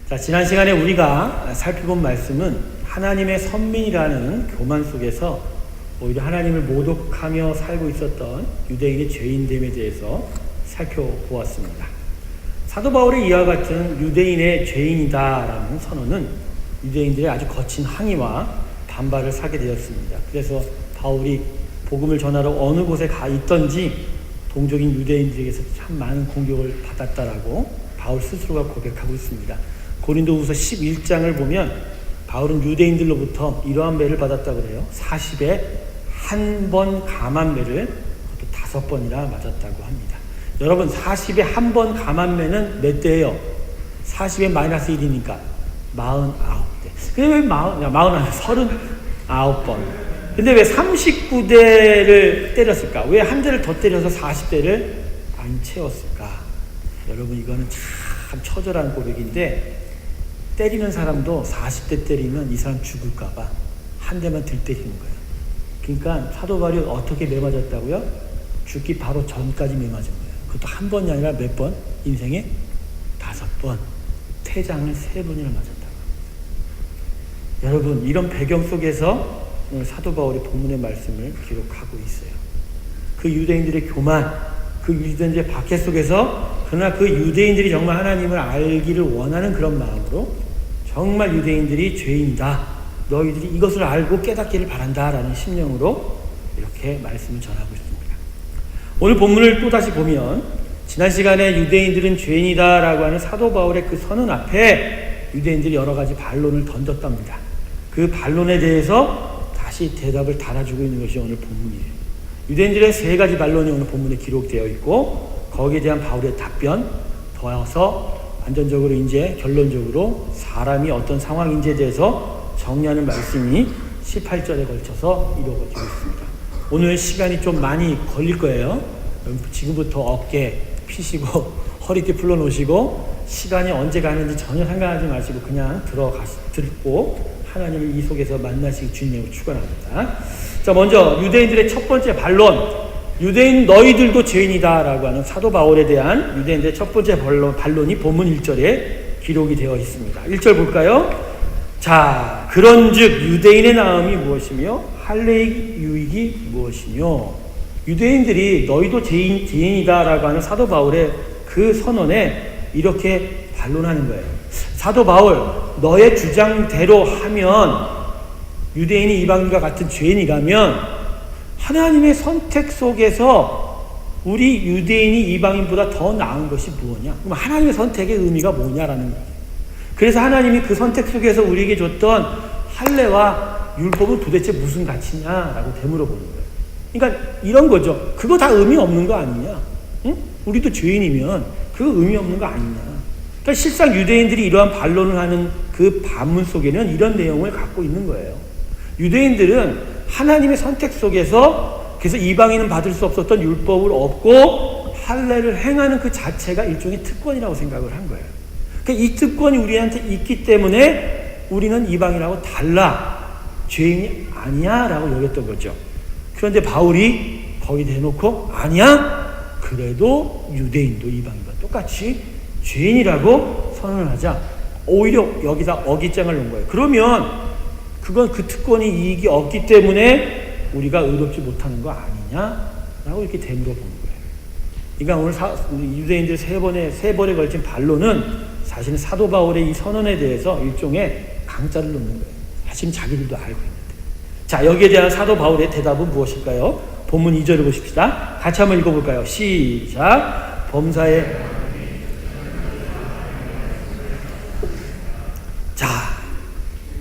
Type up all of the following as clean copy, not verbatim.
자, 지난 시간에 우리가 살펴본 말씀은 하나님의 선민이라는 교만 속에서 오히려 하나님을 모독하며 살고 있었던 유대인의 죄인됨에 대해서 살펴보았습니다. 사도 바울의 이와 같은 유대인의 죄인이다라는 선언은 유대인들의 아주 거친 항의와 반발을 사게 되었습니다. 그래서 바울이 복음을 전하러 어느 곳에 가 있던지 동족인 유대인들에게서 참 많은 공격을 받았다라고 바울 스스로가 고백하고 있습니다. 고린도후서 11장을 보면 바울은 유대인들로부터 이러한 매를 받았다고 그래요. 40에 한 번 감한 매를 그것도 5번이나 맞았다고 합니다. 여러분, 40에 한 번 감한 매는 몇 대예요? 40에 마이너스 1이니까 49대. 근데 왜 39번. 근데 왜 39대를 때렸을까? 왜 한 대를 더 때려서 40대를 안 채웠을까? 여러분, 이거는 참 처절한 고백인데, 때리는 사람도 40대 때리면 이 사람 죽을까봐 한 대만 들 때리는 거예요. 그러니까 사도 바울이 어떻게 매 맞았다고요? 죽기 바로 전까지 매 맞은 거예요. 그것도 한 번이 아니라 몇 번? 인생에 5번. 태장을 3번이나 맞았다고. 여러분, 이런 배경 속에서 오늘 사도 바울이 본문의 말씀을 기록하고 있어요. 그 유대인들의 교만, 그 유대인들의 박해 속에서 그러나 그 유대인들이 정말 하나님을 알기를 원하는 그런 마음으로 정말 유대인들이 죄인이다, 너희들이 이것을 알고 깨닫기를 바란다라는 심령으로 이렇게 말씀을 전하고 있습니다. 오늘 본문을 또다시 보면 지난 시간에 유대인들은 죄인이다라고 하는 사도 바울의 그 선언 앞에 유대인들이 여러 가지 반론을 던졌답니다. 그 반론에 대해서 다시 대답을 달아주고 있는 것이 오늘 본문이에요. 유대인들의 3가지 반론이 오늘 본문에 기록되어 있고 거기에 대한 바울의 답변 더해서 완전적으로 이제 결론적으로 사람이 어떤 상황인지에 대해서 정리하는 말씀이 18절에 걸쳐서 이루어지고 있습니다. 오늘 시간이 좀 많이 걸릴 거예요. 지금부터 어깨 피시고 허리띠 풀어놓으시고 시간이 언제 가는지 전혀 상관하지 마시고 그냥 듣고 하나님을 이 속에서 만나시기 주님으로 축원합니다. 자, 먼저 유대인들의 첫 번째 반론, 유대인 너희들도 죄인이다 라고 하는 사도 바울에 대한 유대인들의 첫 번째 반론이 본문 1절에 기록이 되어 있습니다. 1절 볼까요? 자, 그런즉 유대인의 나음이 무엇이며 할례의 유익이 무엇이며. 유대인들이 너희도 죄인이다 라고 하는 사도 바울의 그 선언에 이렇게 반론하는 거예요. 사도 바울, 너의 주장대로 하면 유대인이 이방인과 같은 죄인이라면 하나님의 선택 속에서 우리 유대인이 이방인보다 더 나은 것이 무엇이냐? 그럼 하나님의 선택의 의미가 뭐냐라는 거예요. 그래서 하나님이 그 선택 속에서 우리에게 줬던 할례와 율법은 도대체 무슨 가치냐라고 되물어보는 거예요. 그러니까 이런 거죠. 그거 다 의미 없는 거 아니냐? 응? 우리도 죄인이면 그거 의미 없는 거 아니냐? 그러니까 실상 유대인들이 이러한 반론을 하는 그 반문 속에는 이런 내용을 갖고 있는 거예요. 유대인들은 하나님의 선택 속에서 그래서 이방인은 받을 수 없었던 율법을 얻고 할례를 행하는 그 자체가 일종의 특권이라고 생각을 한 거예요. 그러니까 이 특권이 우리한테 있기 때문에 우리는 이방인하고 달라, 죄인이 아니야 라고 여겼던 거죠. 그런데 바울이 거기 대놓고 아니야, 그래도 유대인도 이방인과 똑같이 죄인이라고 선언을 하자 오히려 여기다 어깃장을 놓은 거예요. 그러면 그건 그 특권이 이익이 없기 때문에 우리가 의롭지 못하는 거 아니냐라고 이렇게 되물어 보는 거예요. 그러니까 오늘 유대인들 세 번에 걸친 반론은 사실은 사도 바울의 이 선언에 대해서 일종의 강짜를 놓는 거예요. 사실은 자기들도 알고 있는데. 자, 여기에 대한 사도 바울의 대답은 무엇일까요? 본문 2절을 보십시다. 같이 한번 읽어볼까요? 시작. 범사에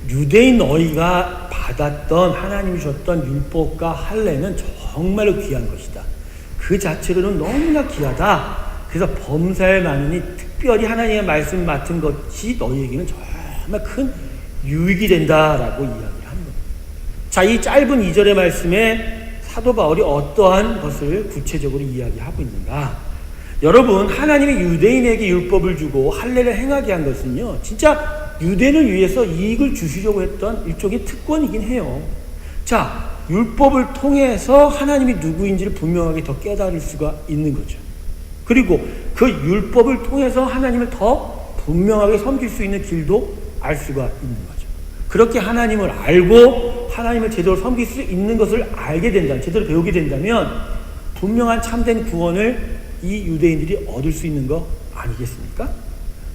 유대인 너희가 받았던 하나님이 주셨던 율법과 할례는 정말로 귀한 것이다. 그 자체로는 너무나 귀하다. 그래서 범사에 많으니 특별히 하나님의 말씀 맡은 것이 너희에게는 정말 큰 유익이 된다라고 이야기를 하는 겁니다. 자, 이 짧은 2절의 말씀에 사도 바울이 어떠한 것을 구체적으로 이야기하고 있는가? 여러분, 하나님이 유대인에게 율법을 주고 할례를 행하게 한 것은요, 진짜 유대인을 위해서 이익을 주시려고 했던 일종의 특권이긴 해요. 자, 율법을 통해서 하나님이 누구인지를 분명하게 더 깨달을 수가 있는 거죠. 그리고 그 율법을 통해서 하나님을 더 분명하게 섬길 수 있는 길도 알 수가 있는 거죠. 그렇게 하나님을 알고 하나님을 제대로 섬길 수 있는 것을 알게 된다면, 제대로 배우게 된다면 분명한 참된 구원을 이 유대인들이 얻을 수 있는 거 아니겠습니까?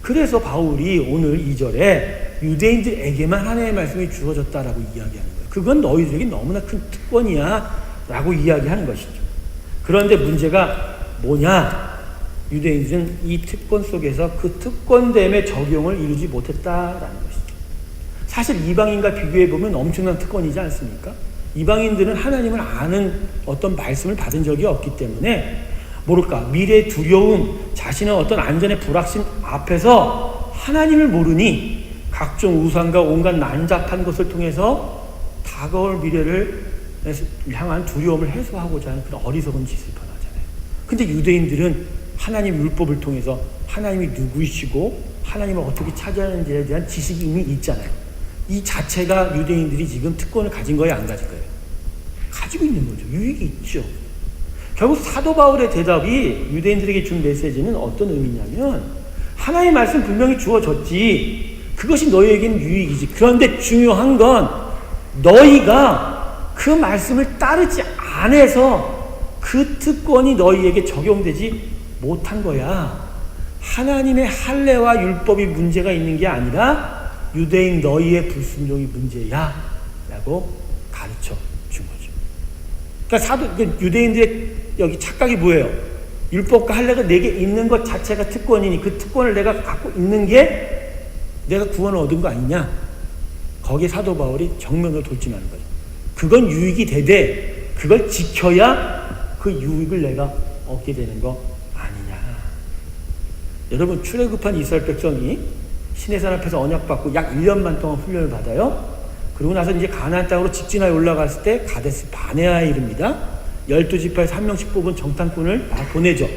그래서 바울이 오늘 2절에 유대인들에게만 하나님의 말씀이 주어졌다라고 이야기하는 거예요. 그건 너희들에게 너무나 큰 특권이야 라고 이야기하는 것이죠. 그런데 문제가 뭐냐? 유대인들은 이 특권 속에서 그 특권됨의 적용을 이루지 못했다라는 것이죠. 사실 이방인과 비교해보면 엄청난 특권이지 않습니까? 이방인들은 하나님을 아는 어떤 말씀을 받은 적이 없기 때문에 모를까, 미래의 두려움, 자신의 어떤 안전의 불확신 앞에서 하나님을 모르니 각종 우상과 온갖 난잡한 것을 통해서 다가올 미래를 향한 두려움을 해소하고자 하는 그런 어리석은 짓을 벌하잖아요. 근데 유대인들은 하나님 율법을 통해서 하나님이 누구이시고 하나님을 어떻게 찾아야하는지에 대한 지식이 이미 있잖아요. 이 자체가 유대인들이 지금 특권을 가진 거예요, 안 가진 거예요? 가지고 있는 거죠. 유익이 있죠. 결국 사도 바울의 대답이 유대인들에게 준 메시지는 어떤 의미냐면, 하나님의 말씀 분명히 주어졌지, 그것이 너희에게는 유익이지. 그런데 중요한 건 너희가 그 말씀을 따르지 않아서 그 특권이 너희에게 적용되지 못한 거야. 하나님의 할례와 율법이 문제가 있는 게 아니라 유대인 너희의 불순종이 문제야 라고 가르쳐 준 거죠. 그러니까 유대인들의 여기 착각이 뭐예요? 율법과 할례가 내게 있는 것 자체가 특권이니 그 특권을 내가 갖고 있는 게 내가 구원을 얻은 거 아니냐? 거기에 사도 바울이 정면으로 돌진하는 거죠. 그건 유익이 되되 그걸 지켜야 그 유익을 내가 얻게 되는 거 아니냐. 여러분, 출애굽한 이스라엘 백성이 시내산 앞에서 언약받고 약 1년만 동안 훈련을 받아요. 그러고 나서 이제 가나안 땅으로 직진하여 올라갔을 때 가데스 바네아에 이릅니다. 12지파에서 한 명씩 뽑은 정탐꾼을 다 보내죠.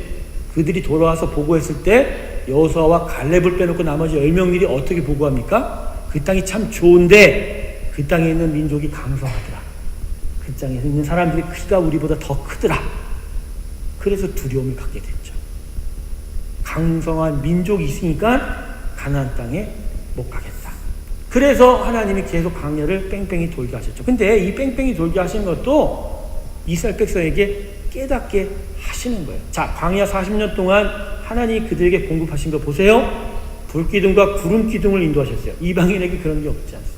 그들이 돌아와서 보고했을 때 여호수아와 갈렙을 빼놓고 나머지 10명들이 어떻게 보고합니까? 그 땅이 참 좋은데 그 땅에 있는 민족이 강성하더라. 그 땅에 있는 사람들이 크기가 우리보다 더 크더라. 그래서 두려움을 갖게 됐죠. 강성한 민족이 있으니까 가나안 땅에 못 가겠다. 그래서 하나님이 계속 광야를 뺑뺑이 돌게 하셨죠. 근데 이 뺑뺑이 돌게 하신 것도 이스라엘 백성에게 깨닫게 하시는 거예요. 자, 광야 40년 동안 하나님이 그들에게 공급하신 거 보세요. 불기둥과 구름기둥을 인도하셨어요. 이방인에게 그런 게 없지 않습니다.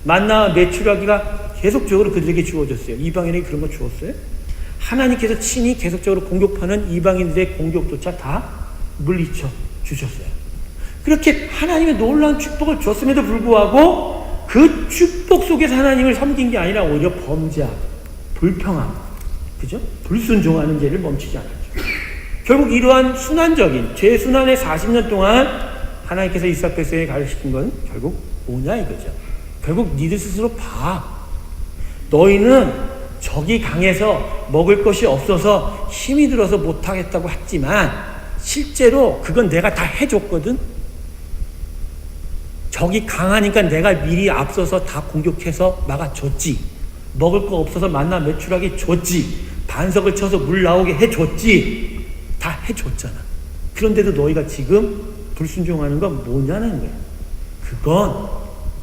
만나와 메추라기가 계속적으로 그들에게 주어졌어요. 이방인에게 그런 거 주었어요? 하나님께서 친히 계속적으로 공격하는 이방인들의 공격조차 다 물리쳐 주셨어요. 그렇게 하나님의 놀라운 축복을 줬음에도 불구하고 그 축복 속에서 하나님을 섬긴 게 아니라 오히려 범죄하고 불평하고, 그죠? 불순종하는 죄를 멈추지 않았죠. 결국 이러한 순환적인 죄순환의 40년 동안 하나님께서 이스라엘 백성에게 가르치신 건 결국 뭐냐 이거죠. 결국 니들 스스로 봐. 너희는 적이 강해서 먹을 것이 없어서 힘이 들어서 못하겠다고 했지만 실제로 그건 내가 다 해줬거든. 적이 강하니까 내가 미리 앞서서 다 공격해서 막아줬지. 먹을 거 없어서 만나 매출하게 줬지. 반석을 쳐서 물 나오게 해줬지. 다 해줬잖아. 그런데도 너희가 지금 불순종하는 건 뭐냐는 거예요. 그건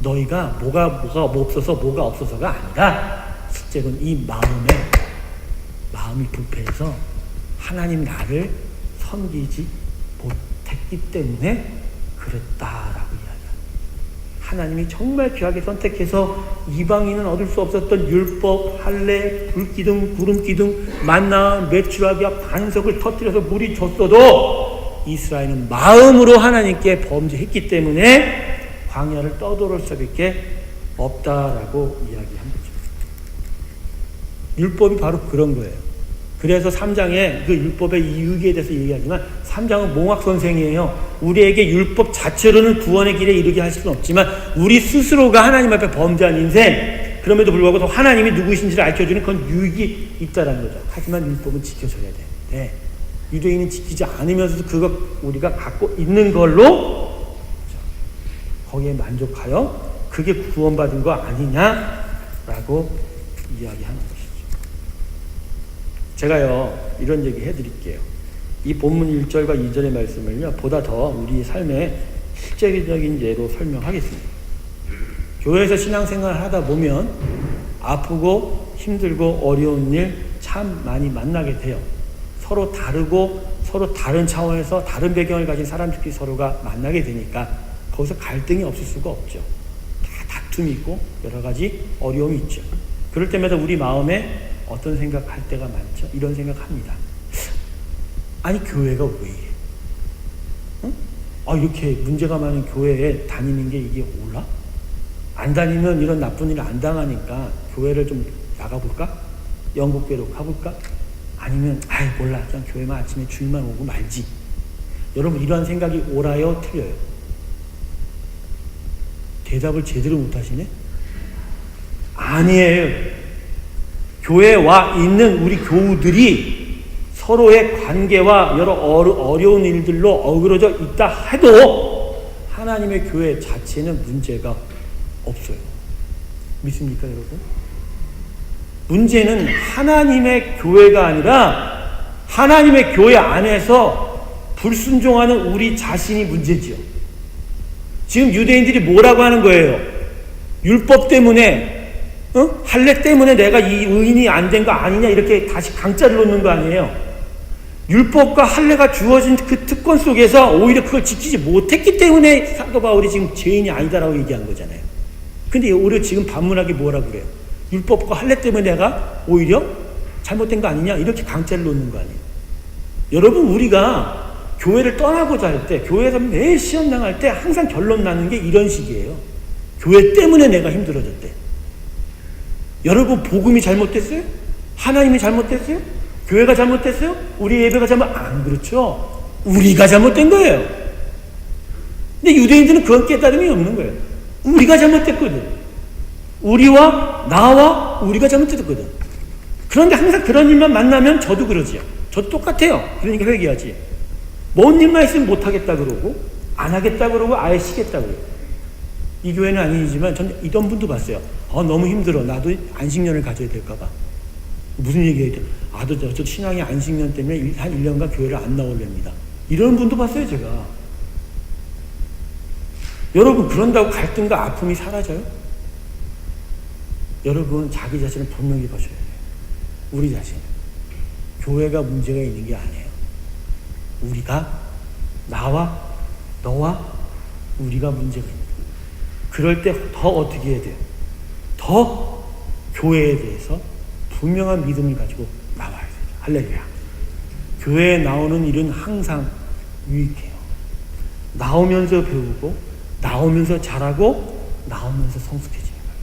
너희가 뭐가 없어서가 아니라 실제로는 이 마음이 불편해서 하나님 나를 섬기지 못했기 때문에 그랬다라고 이야기합니다. 하나님이 정말 귀하게 선택해서 이방인은 얻을 수 없었던 율법, 할례, 불기둥, 구름기둥, 만나, 메추라기와 반석을 터뜨려서 물이 줬어도 이스라엘은 마음으로 하나님께 범죄했기 때문에 광야를 떠돌을 수밖에 없다라고 이야기한 거죠. 율법이 바로 그런 거예요. 그래서 3장에 그 율법의 이유에 대해서 얘기하지만 3장은 몽학선생이에요. 우리에게 율법 자체로는 구원의 길에 이르게 하실 수는 없지만 우리 스스로가 하나님 앞에 범죄한 인생, 그럼에도 불구하고 또 하나님이 누구신지를 알려주는 그건 유익이 있다는 거죠. 하지만 율법은 지켜줘야 되는데 유대인은 지키지 않으면서도 그거 우리가 갖고 있는 걸로 거기에 만족하여 그게 구원받은 거 아니냐라고 이야기하는 것이죠. 제가요 이런 얘기 해드릴게요. 이 본문 1절과 2절의 말씀을요 보다 더 우리 삶에 실제적인 예로 설명하겠습니다. 교회에서 신앙생활을 하다 보면 아프고 힘들고 어려운 일 참 많이 만나게 돼요. 서로 다르고 서로 다른 차원에서 다른 배경을 가진 사람들끼리 서로가 만나게 되니까 거기서 갈등이 없을 수가 없죠. 다 다툼이 있고 여러 가지 어려움이 있죠. 그럴 때마다 우리 마음에 어떤 생각할 때가 많죠. 이런 생각합니다. 아니 교회가 왜 이래? 응? 이렇게 문제가 많은 교회에 다니는 게 이게 옳아? 안 다니면 이런 나쁜 일을 안 당하니까 교회를 좀 나가볼까? 영국교회로 가볼까? 아니면 몰라 그냥 교회만 아침에 주일만 오고 말지. 여러분 이러한 생각이 옳아요? 틀려요? 대답을 제대로 못하시네? 아니에요. 교회에 와 있는 우리 교우들이 서로의 관계와 여러 어려운 일들로 어그러져 있다 해도 하나님의 교회 자체는 문제가 없어요. 믿습니까 여러분? 문제는 하나님의 교회가 아니라 하나님의 교회 안에서 불순종하는 우리 자신이 문제지요. 지금 유대인들이 뭐라고 하는 거예요? 율법 때문에 할례 때문에 내가 이 의인이 안 된 거 아니냐 이렇게 다시 강짜를 놓는 거 아니에요. 율법과 할례가 주어진 그 특권 속에서 오히려 그걸 지키지 못했기 때문에 사도 바울이 지금 죄인이 아니다라고 얘기한 거잖아요. 근데 오히려 지금 반문하기 뭐라고 그래요? 율법과 할례 때문에 내가 오히려 잘못된 거 아니냐 이렇게 강짜를 놓는 거 아니에요. 여러분 우리가 교회를 떠나고자 할 때 교회에서 매 시험 당할 때 항상 결론 나는 게 이런 식이에요. 교회 때문에 내가 힘들어졌대. 여러분 복음이 잘못됐어요? 하나님이 잘못됐어요? 교회가 잘못됐어요? 우리 예배가 안 그렇죠. 우리가 잘못된 거예요. 근데 유대인들은 그런 깨달음이 없는 거예요. 우리가 잘못됐거든. 우리와 나와 우리가 잘못됐거든. 그런데 항상 그런 일만 만나면 저도 그러지요. 저도 똑같아요. 그러니까 회개하지. 뭔 일만 있으면 못하겠다 그러고 안 하겠다 그러고 아예 쉬겠다 그래요. 이 교회는 아니지만 전 이런 분도 봤어요. 너무 힘들어. 나도 안식년을 가져야 될까 봐. 무슨 얘기해야 돼? 저 신앙의 안식년 때문에 한 1년간 교회를 안 나올랍니다. 이런 분도 봤어요 제가. 여러분 그런다고 갈등과 아픔이 사라져요? 여러분 자기 자신을 분명히 보셔야 돼요. 우리 자신. 교회가 문제가 있는 게 아니에요. 우리가 나와 너와 우리가 문제가 있는 거예요. 그럴 때 더 어떻게 해야 돼요? 더 교회에 대해서 분명한 믿음을 가지고 나와야 돼요. 할렐루야. 교회에 나오는 일은 항상 유익해요. 나오면서 배우고 나오면서 잘하고 나오면서 성숙해지는 거예요.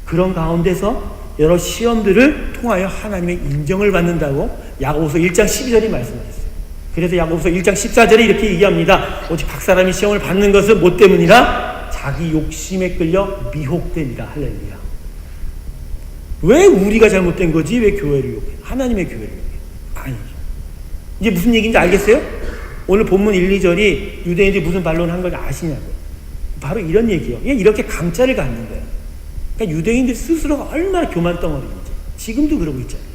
그런 가운데서 여러 시험들을 통하여 하나님의 인정을 받는다고 야고보서 1장 12절이 말씀하셨어요. 그래서 야고보서 1장 14절에 이렇게 얘기합니다. 오직 각 사람이 시험을 받는 것은 뭐 때문이라? 자기 욕심에 끌려 미혹됩니다. 할렐루야. 왜 우리가 잘못된 거지? 왜 교회를 욕해? 하나님의 교회를 욕해? 아니죠. 이제 무슨 얘기인지 알겠어요? 오늘 본문 1, 2절이 유대인들이 무슨 반론을 한 걸 아시냐고요. 바로 이런 얘기예요. 이렇게 강짜를 갖는 거예요. 그러니까 유대인들 스스로가 얼마나 교만 덩어리인지 지금도 그러고 있잖아요.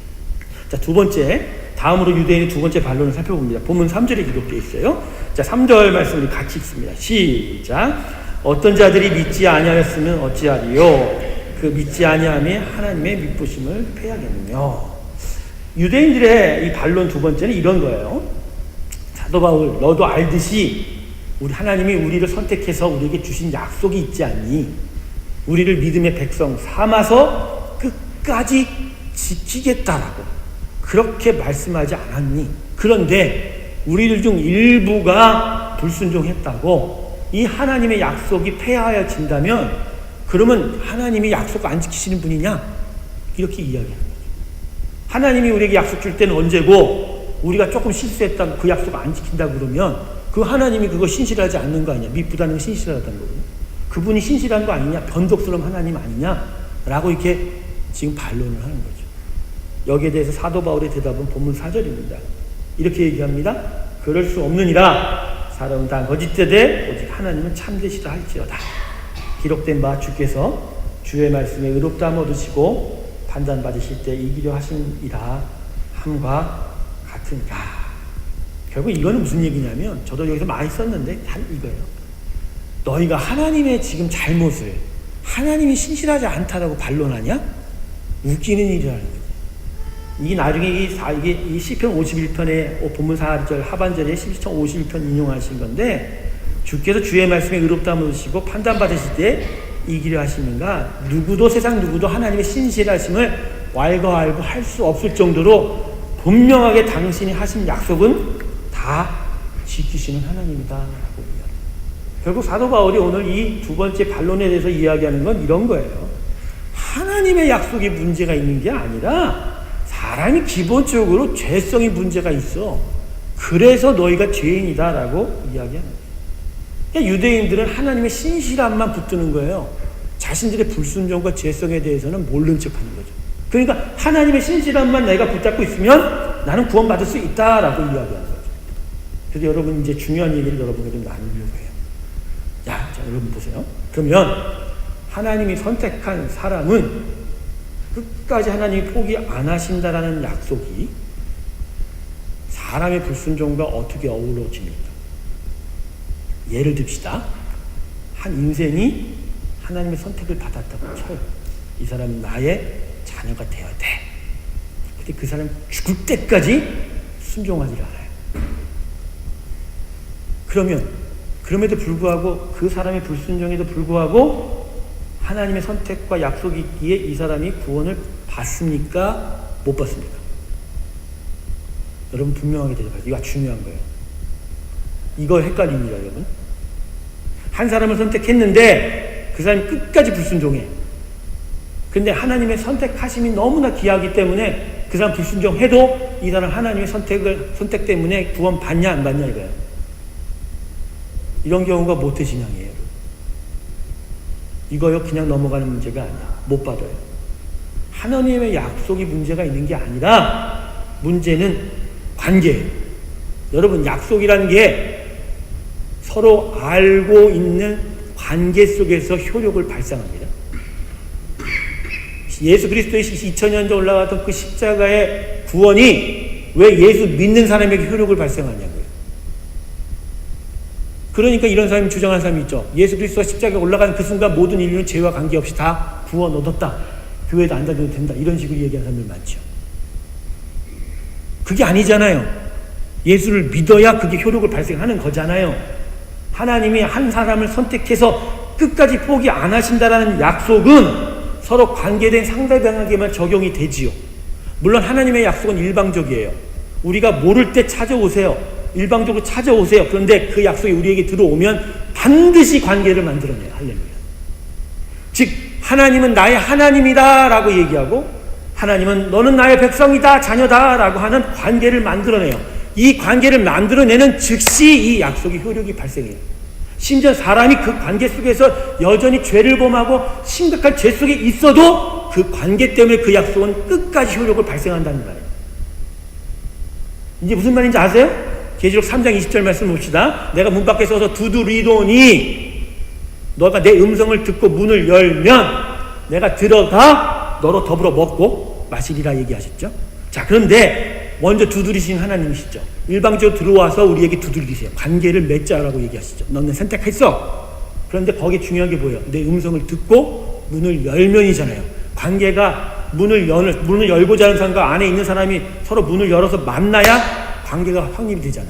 자, 두 번째, 다음으로 유대인의 두 번째 반론을 살펴봅니다. 본문 3절에 기록되어 있어요. 자, 3절 말씀을 같이 읽습니다. 시작. 어떤 자들이 믿지 아니하였으면 어찌하리요? 그 믿지 아니함이 하나님의 미쁘심을 패하겠느냐. 유대인들의 이 반론 두 번째는 이런 거예요. 사도 바울, 너도 알듯이 우리 하나님이 우리를 선택해서 우리에게 주신 약속이 있지 않니? 우리를 믿음의 백성 삼아서 끝까지 지키겠다라고 그렇게 말씀하지 않았니? 그런데 우리들 중 일부가 불순종했다고 이 하나님의 약속이 폐하여진다면 그러면 하나님이 약속 안 지키시는 분이냐? 이렇게 이야기하는 거죠. 하나님이 우리에게 약속 줄 때는 언제고 우리가 조금 실수했다고 그 약속 안 지킨다 그러면 그 하나님이 그거 신실하지 않는 거 아니냐? 믿보다는 건 신실하다는 거거든요. 그분이 신실한 거 아니냐? 변덕스러운 하나님 아니냐? 라고 이렇게 지금 반론을 하는 거죠. 여기에 대해서 사도 바울의 대답은 본문 4절입니다. 이렇게 얘기합니다. 그럴 수 없느니라. 사람은 다 거짓되되 오직 하나님은 참되시다 할지어다. 기록된 바 주께서 주의 말씀에 의롭다함 얻으시고 판단받으실 때 이기려 하시니라 함과 같으니라. 결국 이거는 무슨 얘기냐면 저도 여기서 많이 썼는데 단 이거예요. 너희가 하나님의 지금 잘못을 하나님이 신실하지 않다라고 반론하냐? 웃기는 일이라는 거지. 이게 나중에 이 시편 51편의 본문 4절 하반절에 시편 51편 인용하신 건데, 주께서 주의 말씀에 의롭다함을 주시고 판단받으실 때 이기려 하시는가? 누구도, 세상 누구도 하나님의 신실하심을 왈가왈부할 수 없을 정도로 분명하게 당신이 하신 약속은 다 지키시는 하나님이다 라고 이야기합니다. 결국 사도 바울이 오늘 이 두 번째 반론에 대해서 이야기하는 건 이런 거예요. 하나님의 약속이 문제가 있는 게 아니라 사람이 기본적으로 죄성이 문제가 있어. 그래서 너희가 죄인이다 라고 이야기하는 거예요. 그러니까 유대인들은 하나님의 신실함만 붙드는 거예요. 자신들의 불순종과 죄성에 대해서는 모른 척하는 거죠. 그러니까 하나님의 신실함만 내가 붙잡고 있으면 나는 구원받을 수 있다라고 이야기하는 거죠. 그래서 여러분 이제 중요한 얘기를 여러분에게 좀 나누려고 해요. 자, 여러분 보세요. 그러면 하나님이 선택한 사람은 끝까지 하나님이 포기 안 하신다라는 약속이 사람의 불순종과 어떻게 어우러집니까? 예를 듭시다. 한 인생이 하나님의 선택을 받았다고 쳐요. 이 사람은 나의 자녀가 되어야 돼. 근데 그 사람 죽을 때까지 순종하지 않아요. 그럼에도 불구하고 그 사람의 불순종에도 불구하고 하나님의 선택과 약속이 있기에 이 사람이 구원을 받습니까? 못 받습니까? 여러분 분명하게 대답하세요. 이거 중요한 거예요. 이거 헷갈립니다, 여러분. 한 사람을 선택했는데 그 사람이 끝까지 불순종해. 근데 하나님의 선택하심이 너무나 귀하기 때문에 그 사람 불순종해도 이 사람 하나님의 선택 때문에 구원 받냐 안 받냐 이거예요. 이런 경우가 모태신앙이에요. 이거요 그냥 넘어가는 문제가 아니야. 못 받아요. 하나님의 약속이 문제가 있는 게 아니라 문제는 관계예요. 여러분 약속이라는 게 서로 알고 있는 관계 속에서 효력을 발생합니다. 예수 그리스도의 2000년 전 올라갔던 그 십자가의 구원이 왜 예수 믿는 사람에게 효력을 발생하냐고요. 그러니까 이런 사람이 주장하는 사람이 있죠. 예수 그리스도가 십자가에 올라가는 그 순간 모든 인류는 죄와 관계없이 다 구원 얻었다. 교회도 안 다녀도 된다. 이런 식으로 얘기하는 사람들 많죠. 그게 아니잖아요. 예수를 믿어야 그게 효력을 발생하는 거잖아요. 하나님이 한 사람을 선택해서 끝까지 포기 안 하신다라는 약속은 서로 관계된 상대방에게만 적용이 되지요. 물론 하나님의 약속은 일방적이에요. 우리가 모를 때 찾아오세요. 일방적으로 찾아오세요. 그런데 그 약속이 우리에게 들어오면 반드시 관계를 만들어내요. 할렐루야. 즉 하나님은 나의 하나님이다 라고 얘기하고 하나님은 너는 나의 백성이다 자녀다 라고 하는 관계를 만들어내요. 이 관계를 만들어내는 즉시 이 약속의 효력이 발생해요. 심지어 사람이 그 관계 속에서 여전히 죄를 범하고 심각한 죄 속에 있어도 그 관계 때문에 그 약속은 끝까지 효력을 발생한다는 말이에요. 이제 무슨 말인지 아세요? 계시록 3장 20절 말씀 봅시다. 내가 문 밖에 서서 두드리노니 너가 내 음성을 듣고 문을 열면 내가 들어가 너로 더불어 먹고 마시리라 얘기하셨죠. 자, 그런데 먼저 두드리신 하나님이시죠. 일방적으로 들어와서 우리에게 두드리세요. 관계를 맺자라고 얘기하시죠. 너는 선택했어. 그런데 거기에 중요한 게 뭐예요? 내 음성을 듣고 문을 열면이잖아요. 관계가 문을 열고자 하는 사람과 안에 있는 사람이 서로 문을 열어서 만나야 관계가 확립이 되잖아.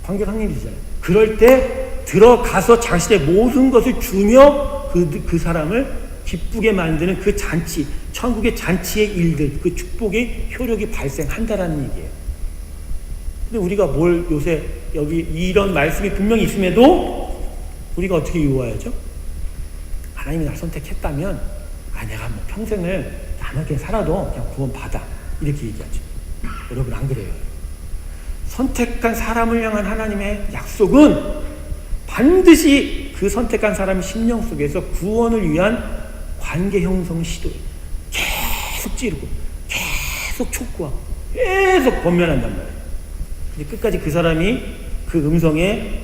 관계가 확립이 되잖아요. 그럴 때 들어가서 자신의 모든 것을 주며 그 사람을 기쁘게 만드는 그 잔치, 천국의 잔치의 일들, 그 축복의 효력이 발생한다라는 얘기예요. 근데 우리가 뭘 요새 여기 이런 말씀이 분명히 있음에도 우리가 어떻게 이유해야죠? 하나님이 날 선택했다면 내가 뭐 평생을 안하게 살아도 그냥 구원 받아 이렇게 얘기하죠. 여러분 안 그래요. 선택한 사람을 향한 하나님의 약속은 반드시 그 선택한 사람의 심령 속에서 구원을 위한 관계 형성 시도에 계속 찌르고 계속 촉구하고 계속 권면한단 말이에요. 근데 끝까지 그 사람이 그 음성에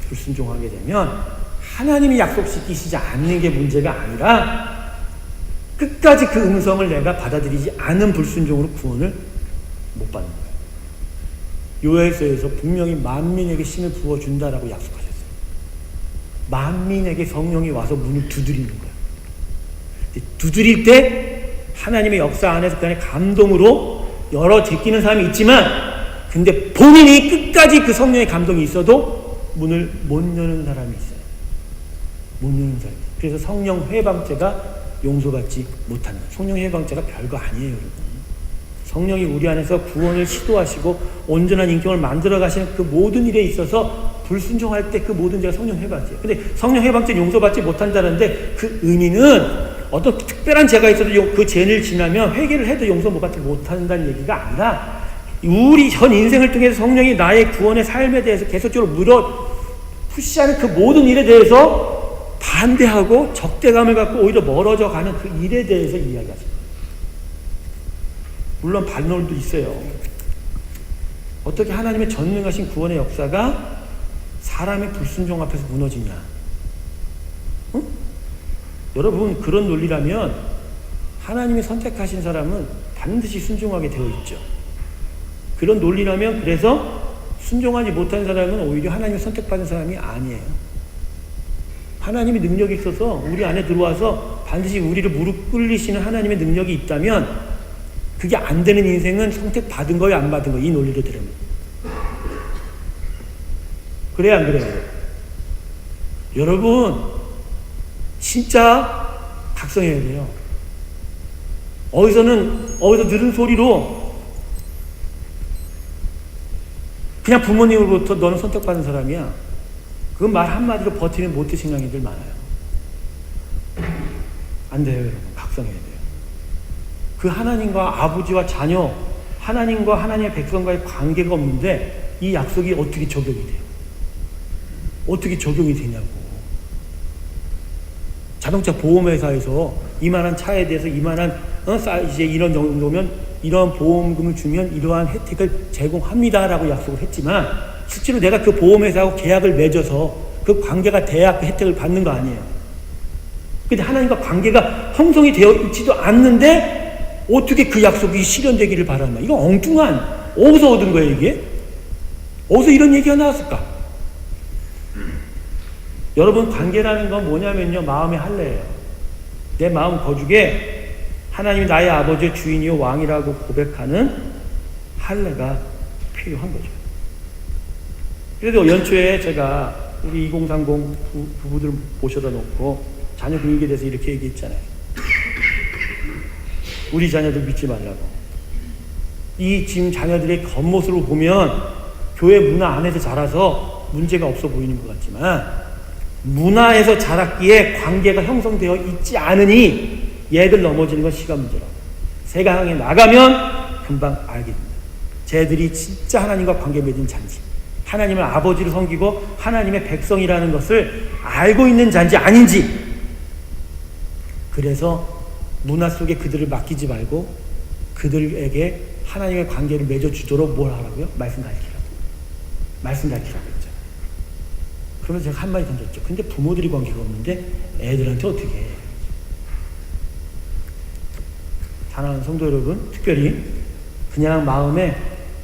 불순종하게 되면 하나님이 약속시키시지 않는 게 문제가 아니라 끝까지 그 음성을 내가 받아들이지 않은 불순종으로 구원을 못 받는 거예요. 요엘서에서 분명히 만민에게 신을 부어준다라고 약속하셨어요. 만민에게 성령이 와서 문을 두드리는 거예요. 두드릴 때 하나님의 역사 안에서 그 안에 감동으로 열어 제끼는 사람이 있지만, 근데 본인이 끝까지 그 성령의 감동이 있어도 문을 못 여는 사람이 있어요. 못 여는 사람이. 그래서 성령 회방죄가 용서받지 못한다. 성령 회방죄가 별거 아니에요, 여러분. 성령이 우리 안에서 구원을 시도하시고 온전한 인격을 만들어 가시는 그 모든 일에 있어서 불순종할 때 그 모든 죄가 성령 회방죄예요. 근데 성령 회방죄 용서받지 못한다는데 그 의미는 어떤 특별한 죄가 있어도 그 죄를 지나면 회개를 해도 용서 받지 못한다는 얘기가 아니라, 우리 전 인생을 통해서 성령이 나의 구원의 삶에 대해서 계속적으로 푸시하는 그 모든 일에 대해서 반대하고 적대감을 갖고 오히려 멀어져 가는 그 일에 대해서 이야기하십니다. 물론 반론도 있어요. 어떻게 하나님의 전능하신 구원의 역사가 사람의 불순종 앞에서 무너지냐? 응? 여러분, 그런 논리라면 하나님이 선택하신 사람은 반드시 순종하게 되어 있죠. 그런 논리라면 그래서 순종하지 못한 사람은 오히려 하나님이 선택받은 사람이 아니에요. 하나님이 능력이 있어서 우리 안에 들어와서 반드시 우리를 무릎 꿇리시는 하나님의 능력이 있다면 그게 안 되는 인생은 선택받은 거예요, 안 받은 거예요? 이 논리로 들으면. 그래요, 안 그래요? 여러분, 진짜 각성해야 돼요. 어디서 들은 소리로 그냥 부모님으로부터 너는 선택받은 사람이야. 그 말 한마디로 버티는 못해 신앙인들 많아요. 안 돼요, 여러분. 각성해야 돼요. 그 하나님과 아버지와 자녀, 하나님과 하나님의 백성과의 관계가 없는데 이 약속이 어떻게 적용이 돼요? 어떻게 적용이 되냐고. 자동차 보험회사에서 이만한 차에 대해서 이만한 이제 이런 정도면 이런 보험금을 주면 이러한 혜택을 제공합니다라고 약속을 했지만, 실제로 내가 그 보험회사하고 계약을 맺어서 그 관계가 돼야 그 혜택을 받는 거 아니에요. 근데 하나님과 관계가 형성이 되어 있지도 않는데 어떻게 그 약속이 실현되기를 바라나? 이거 엉뚱한, 어디서 얻은 거예요, 이게? 어디서 이런 얘기가 나왔을까? 여러분, 관계라는 건 뭐냐면요, 마음의 할례예요. 내 마음 거죽에 하나님이 나의 아버지의 주인이요 왕이라고 고백하는 할례가 필요한 거죠. 그래도 연초에 제가 우리 2030 부부들 모셔다 놓고 자녀 교육에 대해서 이렇게 얘기했잖아요. 우리 자녀들 믿지 말라고. 이 지금 자녀들의 겉모습을 보면 교회 문화 안에서 자라서 문제가 없어 보이는 것 같지만, 문화에서 자랐기에 관계가 형성되어 있지 않으니 얘들 넘어지는 건 시간 문제라고. 세상에 나가면 금방 알게 됩니다. 쟤들이 진짜 하나님과 관계 맺은 잔지, 하나님을 아버지로 섬기고 하나님의 백성이라는 것을 알고 있는 잔지 아닌지. 그래서 문화 속에 그들을 맡기지 말고 그들에게 하나님의 관계를 맺어주도록 뭘 하라고요? 말씀 가르치라고. 말씀 가르치라고 했잖아요. 그러면서 제가 한마디 던졌죠. 근데 부모들이 관계가 없는데 애들한테 어떻게 해? 사랑하는 성도 여러분, 특별히 그냥 마음에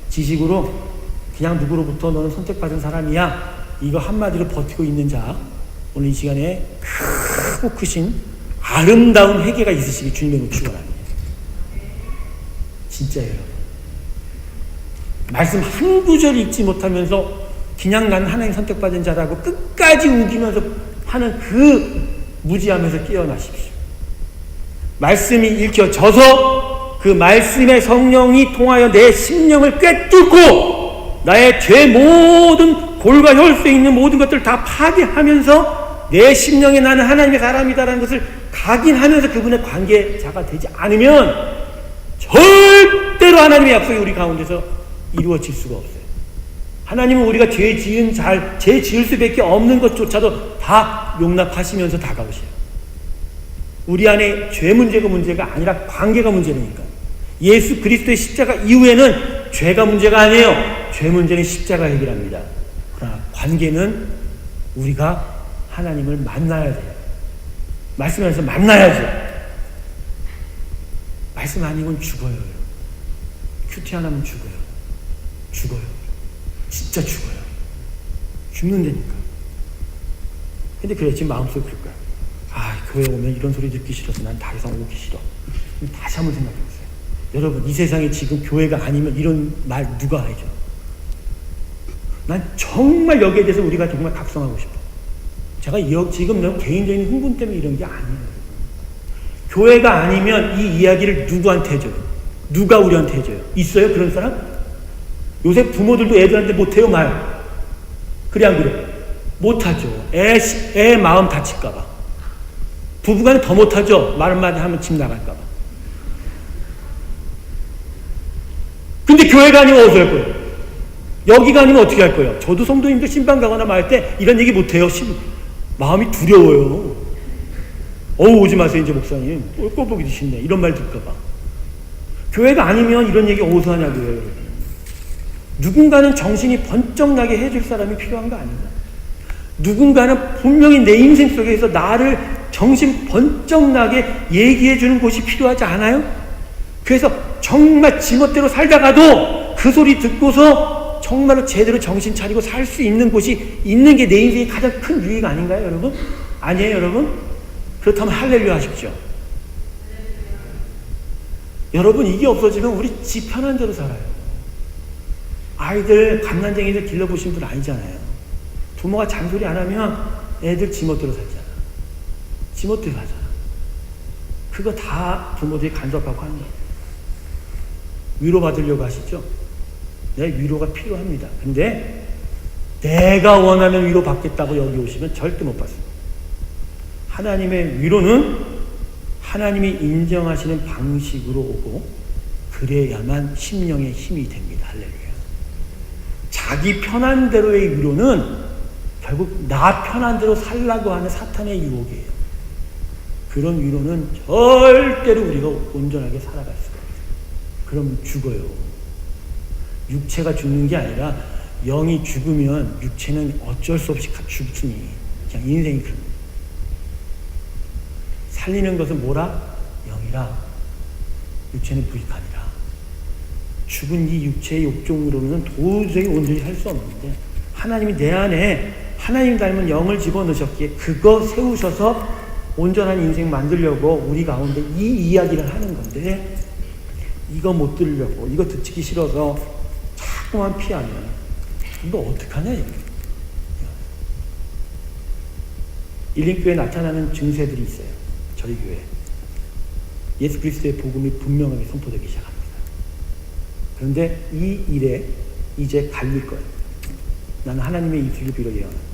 지식으로 그냥 누구로부터 너는 선택받은 사람이야, 이거 한마디로 버티고 있는 자, 오늘 이 시간에 크고 크신 아름다운 회개가 있으시기 주님의 축원합니다. 진짜예요. 말씀 한 구절 읽지 못하면서 그냥 나는 하나님 선택받은 자라고 끝까지 우기면서 하는 그 무지함에서 깨어나십시오. 말씀이 읽혀져서 그 말씀의 성령이 통하여 내 심령을 꿰뚫고 나의 죄 모든 골과 혈수에 있는 모든 것들을 다 파괴하면서 내 심령에 나는 하나님의 사람이다라는 것을 각인하면서 그분의 관계자가 되지 않으면 절대로 하나님의 약속이 우리 가운데서 이루어질 수가 없어요. 하나님은 우리가 죄 지을 수밖에 없는 것조차도 다 용납하시면서 다가오셔요. 우리 안에 죄 문제가 아니라 관계가 문제니까. 예수 그리스도의 십자가 이후에는 죄가 문제가 아니에요. 죄 문제는 십자가 해결합니다. 그러나 관계는 우리가 하나님을 만나야 돼요. 말씀 안에서 만나야죠. 말씀 아니면 죽어요. 큐티 하나면 죽어요. 죽어요. 진짜 죽어요. 죽는다니까. 근데 그래, 지금 마음속에 그럴 거야. 교회 오면 이런 소리 듣기 싫어서 난 더 이상 오기 싫어. 다시 한번 생각해보세요. 여러분, 이 세상에 지금 교회가 아니면 이런 말 누가 해줘? 난 정말 여기에 대해서 우리가 정말 각성하고 싶어. 제가 지금 너무 개인적인 흥분 때문에 이런 게 아니에요. 교회가 아니면 이 이야기를 누구한테 해줘요? 누가 우리한테 해줘요? 있어요? 그런 사람? 요새 부모들도 애들한테 못해요, 말. 그래, 안 그래? 못하죠. 애 마음 다칠까봐. 부부간에 더 못하죠. 말 한마디 하면 집 나갈까봐. 근데 교회가 아니면 어디서 할 거예요? 여기가 아니면 어떻게 할 거예요? 저도 성도님들 신방 가거나 말 때 이런 얘기 못해요. 마음이 두려워요. 오지 마세요, 이제 목사님. 꼴보기 싫네. 이런 말 들을까봐. 교회가 아니면 이런 얘기 어디서 하냐고요, 여러분. 누군가는 정신이 번쩍 나게 해줄 사람이 필요한 거 아닌가? 누군가는 분명히 내 인생 속에서 나를 정신 번쩍 나게 얘기해주는 곳이 필요하지 않아요? 그래서 정말 지멋대로 살다가도 그 소리 듣고서 정말로 제대로 정신 차리고 살 수 있는 곳이 있는 게 내 인생의 가장 큰 유익 아닌가요, 여러분? 아니에요, 여러분? 그렇다면 할렐루야 하십시오. 여러분, 이게 없어지면 우리 집 편한 대로 살아요. 아이들, 갓난쟁이들 길러보신 분 아니잖아요. 부모가 잔소리 안 하면 애들 지멋대로 살잖아. 지멋대로 하잖아. 그거 다 부모들이 간섭하고 하는 거예요. 위로받으려고 하시죠? 네, 위로가 필요합니다. 근데 내가 원하는 위로 받겠다고 여기 오시면 절대 못 받습니다. 하나님의 위로는 하나님이 인정하시는 방식으로 오고 그래야만 심령의 힘이 됩니다. 할렐루야. 자기 편한 대로의 위로는 결국 나 편한 대로 살라고 하는 사탄의 유혹이에요. 그런 위로는 절대로 우리가 온전하게 살아갈 수가 없어요. 그럼 죽어요. 육체가 죽는 게 아니라 영이 죽으면 육체는 어쩔 수 없이 죽으니 그냥 인생이 그런 거예요. 살리는 것은 뭐라? 영이라. 육체는 부익하니라. 죽은 이 육체의 욕종으로는 도저히 온전히 살 수 없는데 하나님이 내 안에 하나님 닮은 영을 집어넣으셨기에 그거 세우셔서 온전한 인생 만들려고 우리 가운데 이 이야기를 하는 건데 이거 못 들으려고 이거 듣기 싫어서 자꾸만 피하면 이거 어떡하냐 이거. 일린교회에 나타나는 증세들이 있어요. 저희 교회 예수 그리스도의 복음이 분명하게 선포되기 시작합니다. 그런데 이 일에 이제 갈릴 거예요. 나는 하나님의 입술을 빌어 예언합니다.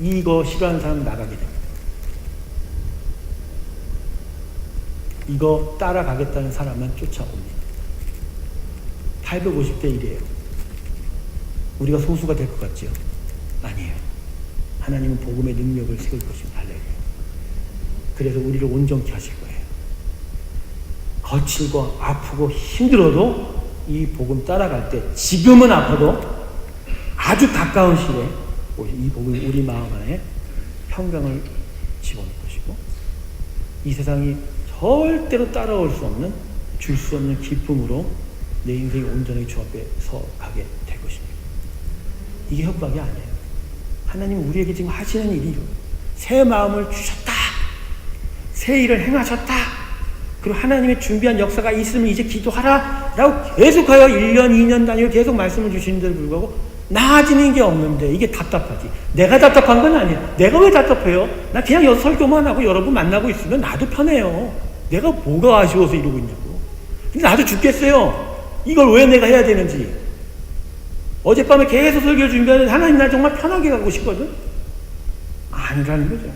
이거 싫어하는 사람 나가게 됩니다. 이거 따라가겠다는 사람만 쫓아옵니다. 850대 1이에요. 우리가 소수가 될 것 같지요? 아니에요. 하나님은 복음의 능력을 세울 것입니다. 할렐루야. 그래서 우리를 온전케 하실 거예요. 거칠고 아프고 힘들어도 이 복음 따라갈 때 지금은 아파도 아주 가까운 시일에 이 복음이 우리 마음 안에 평강을 집어넣을 것이고 이 세상이 절대로 따라올 수 없는 줄 수 없는 기쁨으로 내 인생이 온전하게 주 앞에 서 가게 될 것입니다. 이게 협박이 아니에요. 하나님 우리에게 지금 하시는 일이 새 마음을 주셨다. 새 일을 행하셨다. 그리고 하나님의 준비한 역사가 있으면 이제 기도하라 라고 계속하여 1년 2년 단위로 계속 말씀을 주시는데도 불구하고 나아지는 게 없는데 이게 답답하지. 내가 답답한 건 아니야. 내가 왜 답답해요? 나 그냥 여기서 설교만 하고 여러분 만나고 있으면 나도 편해요. 내가 뭐가 아쉬워서 이러고 있냐고. 근데 나도 죽겠어요. 이걸 왜 내가 해야 되는지. 어젯밤에 계속 설교 준비하는데 하나님 나 정말 편하게 가고 싶거든. 아니라는 거죠.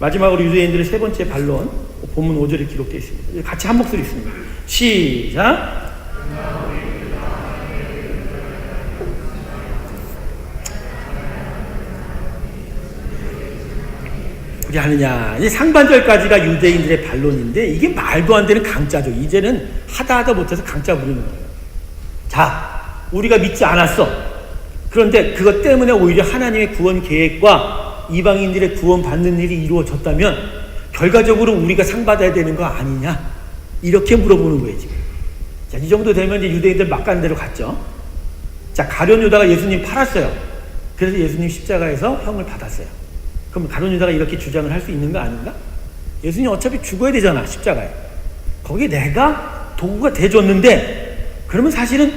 마지막으로 유대인들의 세 번째 반론 본문 5절에 기록되어 있습니다. 같이 한 목소리 있습니다. 시작. 어떻게 하느냐. 이제 상반절까지가 유대인들의 반론인데 이게 말도 안 되는 강짜죠. 이제는 하다 못해서 강짜 부리는 거예요. 자, 우리가 믿지 않았어. 그런데 그것 때문에 오히려 하나님의 구원 계획과 이방인들의 구원 받는 일이 이루어졌다면 결과적으로 우리가 상 받아야 되는 거 아니냐? 이렇게 물어보는 거예요, 지금. 자, 이 정도 되면 이제 유대인들 막 가는 대로 갔죠. 자, 가룟 유다가 예수님 팔았어요. 그래서 예수님 십자가에서 형을 받았어요. 그럼 가룟 유다가 이렇게 주장을 할 수 있는 거 아닌가? 예수님 어차피 죽어야 되잖아, 십자가에. 거기에 내가 도구가 돼줬는데 그러면 사실은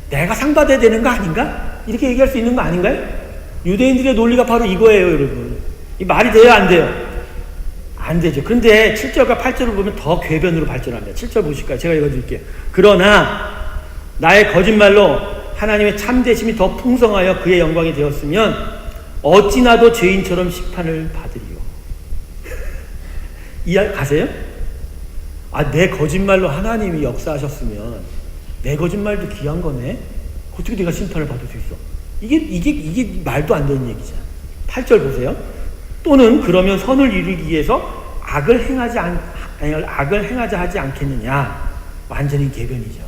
내가 상 받아야 되는 거 아닌가? 이렇게 얘기할 수 있는 거 아닌가요? 유대인들의 논리가 바로 이거예요, 여러분. 이 말이 돼요, 안 돼요? 안 되죠. 그런데 7절과 8절을 보면 더 궤변으로 발전합니다. 7절 보실까요? 제가 읽어드릴게요. 그러나 나의 거짓말로 하나님의 참되심이 더 풍성하여 그의 영광이 되었으면 어찌 나도 죄인처럼 심판을 받으리요. 이해 가세요? 내 거짓말로 하나님이 역사하셨으면 내 거짓말도 귀한 거네? 어떻게 내가 심판을 받을 수 있어? 이게 말도 안 되는 얘기잖아. 8절 보세요. 또는 그러면 선을 이루기 위해서 악을 행하자 하지 않겠느냐. 완전히 개변이죠.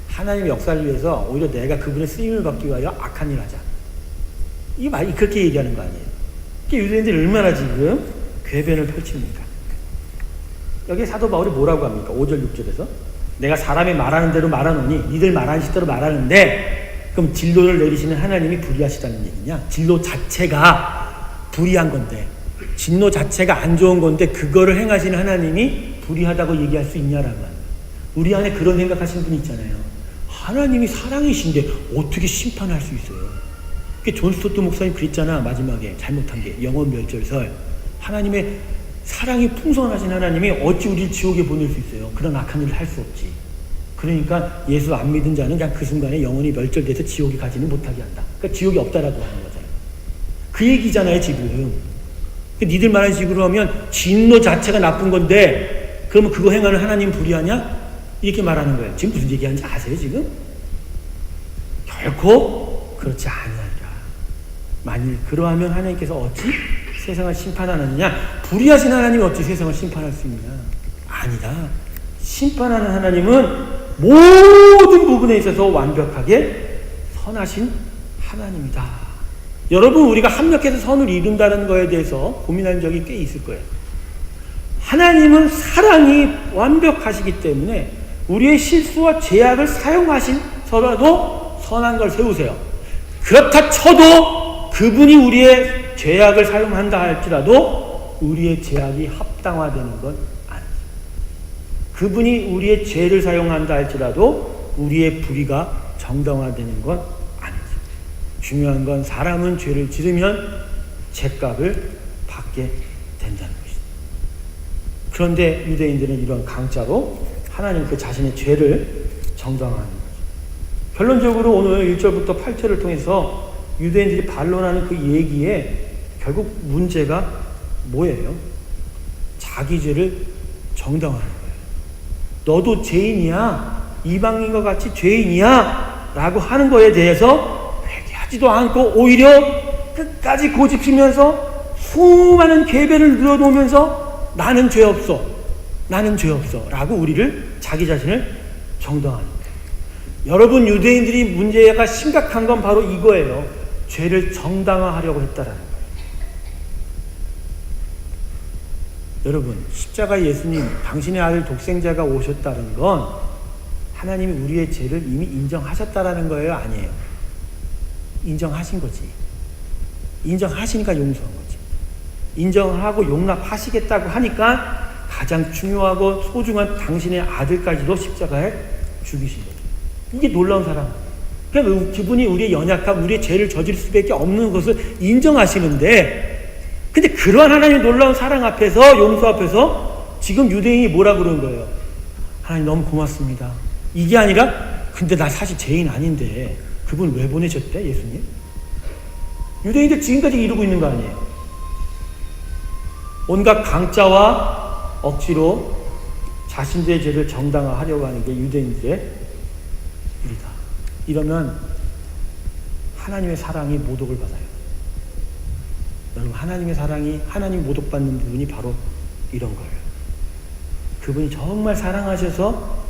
하나님의 역사를 위해서 오히려 내가 그분의 쓰임을 받기 위하여 악한 일을 하자. 이 말이 그렇게 얘기하는 거 아니에요. 유대인들이 얼마나 지금 궤변을 펼칩니까? 여기 사도 바울이 뭐라고 합니까? 5절 6절에서 내가 사람이 말하는 대로 말하노니 니들 말하는 대로 말하는데 그럼 진노를 내리시는 하나님이 불의하시다는 얘기냐? 진노 자체가 불의한 건데 진노 자체가 안 좋은 건데 그거를 행하시는 하나님이 불의하다고 얘기할 수 있냐라고 합니다. 우리 안에 그런 생각하시는 분이 있잖아요. 하나님이 사랑이신데 어떻게 심판할 수 있어요? 존 스토트 목사님 그랬잖아. 마지막에 잘못한 게 영원 멸절설. 하나님의 사랑이 풍성하신 하나님이 어찌 우리를 지옥에 보낼 수 있어요? 그런 악한 일을 할 수 없지. 그러니까 예수 안 믿은 자는 그냥 그 순간에 영원히 멸절돼서 지옥에 가지는 못하게 한다. 그러니까 지옥이 없다라고 하는 거잖아요. 그 얘기잖아요 지금. 니들 말하는 식으로 하면 진노 자체가 나쁜 건데 그러면 그거 행하는 하나님 불의하냐? 이렇게 말하는 거예요. 지금 무슨 얘기하는지 아세요 지금? 결코 그렇지 않으리라. 만일 그러하면 하나님께서 어찌 세상을 심판하느냐? 불의하신 하나님이 어찌 세상을 심판할 수 있느냐? 아니다. 심판하는 하나님은 모든 부분에 있어서 완벽하게 선하신 하나님이다. 여러분 우리가 합력해서 선을 이룬다는 거에 대해서 고민한 적이 꽤 있을 거예요. 하나님은 사랑이 완벽하시기 때문에 우리의 실수와 죄악을 사용하셔서라도 선한 걸 세우세요. 그렇다 쳐도 그분이 우리의 죄악을 사용한다 할지라도 우리의 죄악이 합당화되는 건 아니죠. 그분이 우리의 죄를 사용한다 할지라도 우리의 불의가 정당화되는 건 아니죠. 중요한 건 사람은 죄를 지으면 죄값을 받게 된다는 것이죠. 그런데 유대인들은 이런 강짜로 하나님 그 자신의 죄를 정당화하는 거죠. 결론적으로 오늘 1절부터 8절을 통해서 유대인들이 반론하는 그 얘기에 결국 문제가 뭐예요? 자기 죄를 정당화하는 거예요. 너도 죄인이야? 이방인과 같이 죄인이야? 라고 하는 거에 대해서 회개하지도 않고 오히려 끝까지 고집피면서 수많은 궤변을 늘어놓으면서 나는 죄 없어. 나는 죄 없어. 라고 우리를 자기 자신을 정당화하는 거예요. 여러분 유대인들이 문제가 심각한 건 바로 이거예요. 죄를 정당화하려고 했다라는 거예요. 여러분 십자가 예수님 당신의 아들 독생자가 오셨다는 건 하나님이 우리의 죄를 이미 인정하셨다라는 거예요? 아니에요? 인정하신 거지. 인정하시니까 용서한 거지. 인정하고 용납하시겠다고 하니까 가장 중요하고 소중한 당신의 아들까지도 십자가에 죽이신 거죠. 이게 놀라운 사랑. 그러니까 그분이 우리의 연약함, 우리의 죄를 저질 수밖에 없는 것을 인정하시는데 근데 그러한 하나님의 놀라운 사랑 앞에서 용서 앞에서 지금 유대인이 뭐라 그러는 거예요? 하나님 너무 고맙습니다. 이게 아니라 근데 나 사실 죄인 아닌데 그분 왜 보내셨대 예수님? 유대인들 지금까지 이루고 있는 거 아니에요? 온갖 강짜와 억지로 자신들의 죄를 정당화하려고 하는 게 유대인들의 일이다. 이러면 하나님의 사랑이 모독을 받아요. 여러분 하나님의 사랑이 하나님 모독받는 부분이 바로 이런 거예요. 그분이 정말 사랑하셔서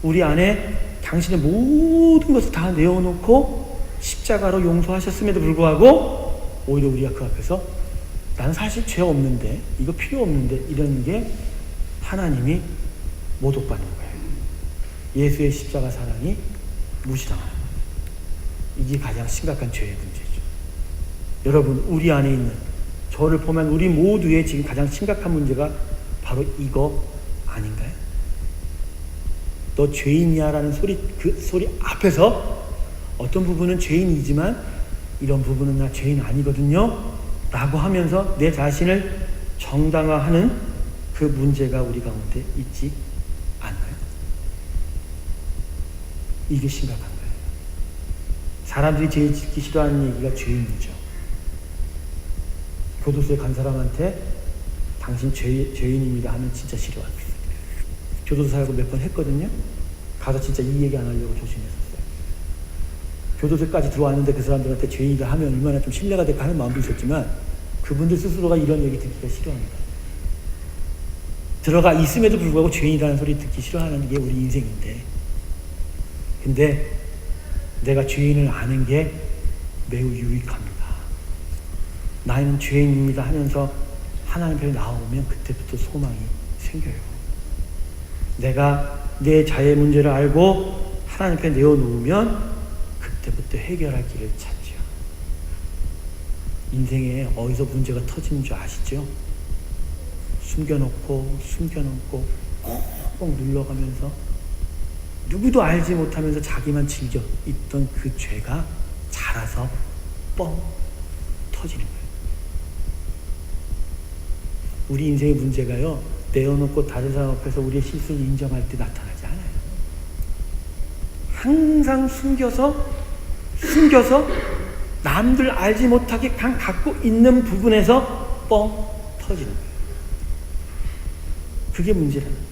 우리 안에 당신의 모든 것을 다 내어놓고 십자가로 용서하셨음에도 불구하고 오히려 우리가 그 앞에서 난 사실 죄 없는데 이거 필요 없는데 이런 게 하나님이 모독받는 거예요. 예수의 십자가 사랑이 무시당하는 거예요. 이게 가장 심각한 죄의 문제죠. 여러분 우리 안에 있는 저를 포함한 우리 모두의 지금 가장 심각한 문제가 바로 이거 아닌가요? 너 죄인이야 라는 소리, 그 소리 앞에서 어떤 부분은 죄인이지만 이런 부분은 나 죄인 아니거든요 라고 하면서 내 자신을 정당화하는 그 문제가 우리 가운데 있지 않나요? 이게 심각한 거예요. 사람들이 제일 듣기 싫어하는 얘기가 죄인이죠. 교도소에 간 사람한테 당신 죄인입니다 하면 진짜 싫어합니다. 교도소 사역을 몇 번 했거든요. 가서 진짜 이 얘기 안 하려고 조심했었어요. 교도소까지 들어왔는데 그 사람들한테 죄인이다 하면 얼마나 좀 신뢰가 될까 하는 마음도 있었지만 그분들 스스로가 이런 얘기 듣기가 싫어합니다. 들어가 있음에도 불구하고 죄인이라는 소리 듣기 싫어하는 게 우리 인생인데, 근데 내가 죄인을 아는 게 매우 유익합니다. 나는 죄인입니다 하면서 하나님 편에 나오면 그때부터 소망이 생겨요. 내가 내 자의 문제를 알고 하나님 편에 내어놓으면 그때부터 해결할 길을 찾죠. 인생에 어디서 문제가 터지는 줄 아시죠? 숨겨놓고 꼭 눌러가면서 누구도 알지 못하면서 자기만 즐겨 있던 그 죄가 자라서 뻥 터지는 거예요. 우리 인생의 문제가요, 내어놓고 다른 사람 앞에서 우리의 실수를 인정할 때 나타나지 않아요. 항상 숨겨서 남들 알지 못하게 그냥 갖고 있는 부분에서 뻥 터지는 거예요. 그게 문제라는 거예요.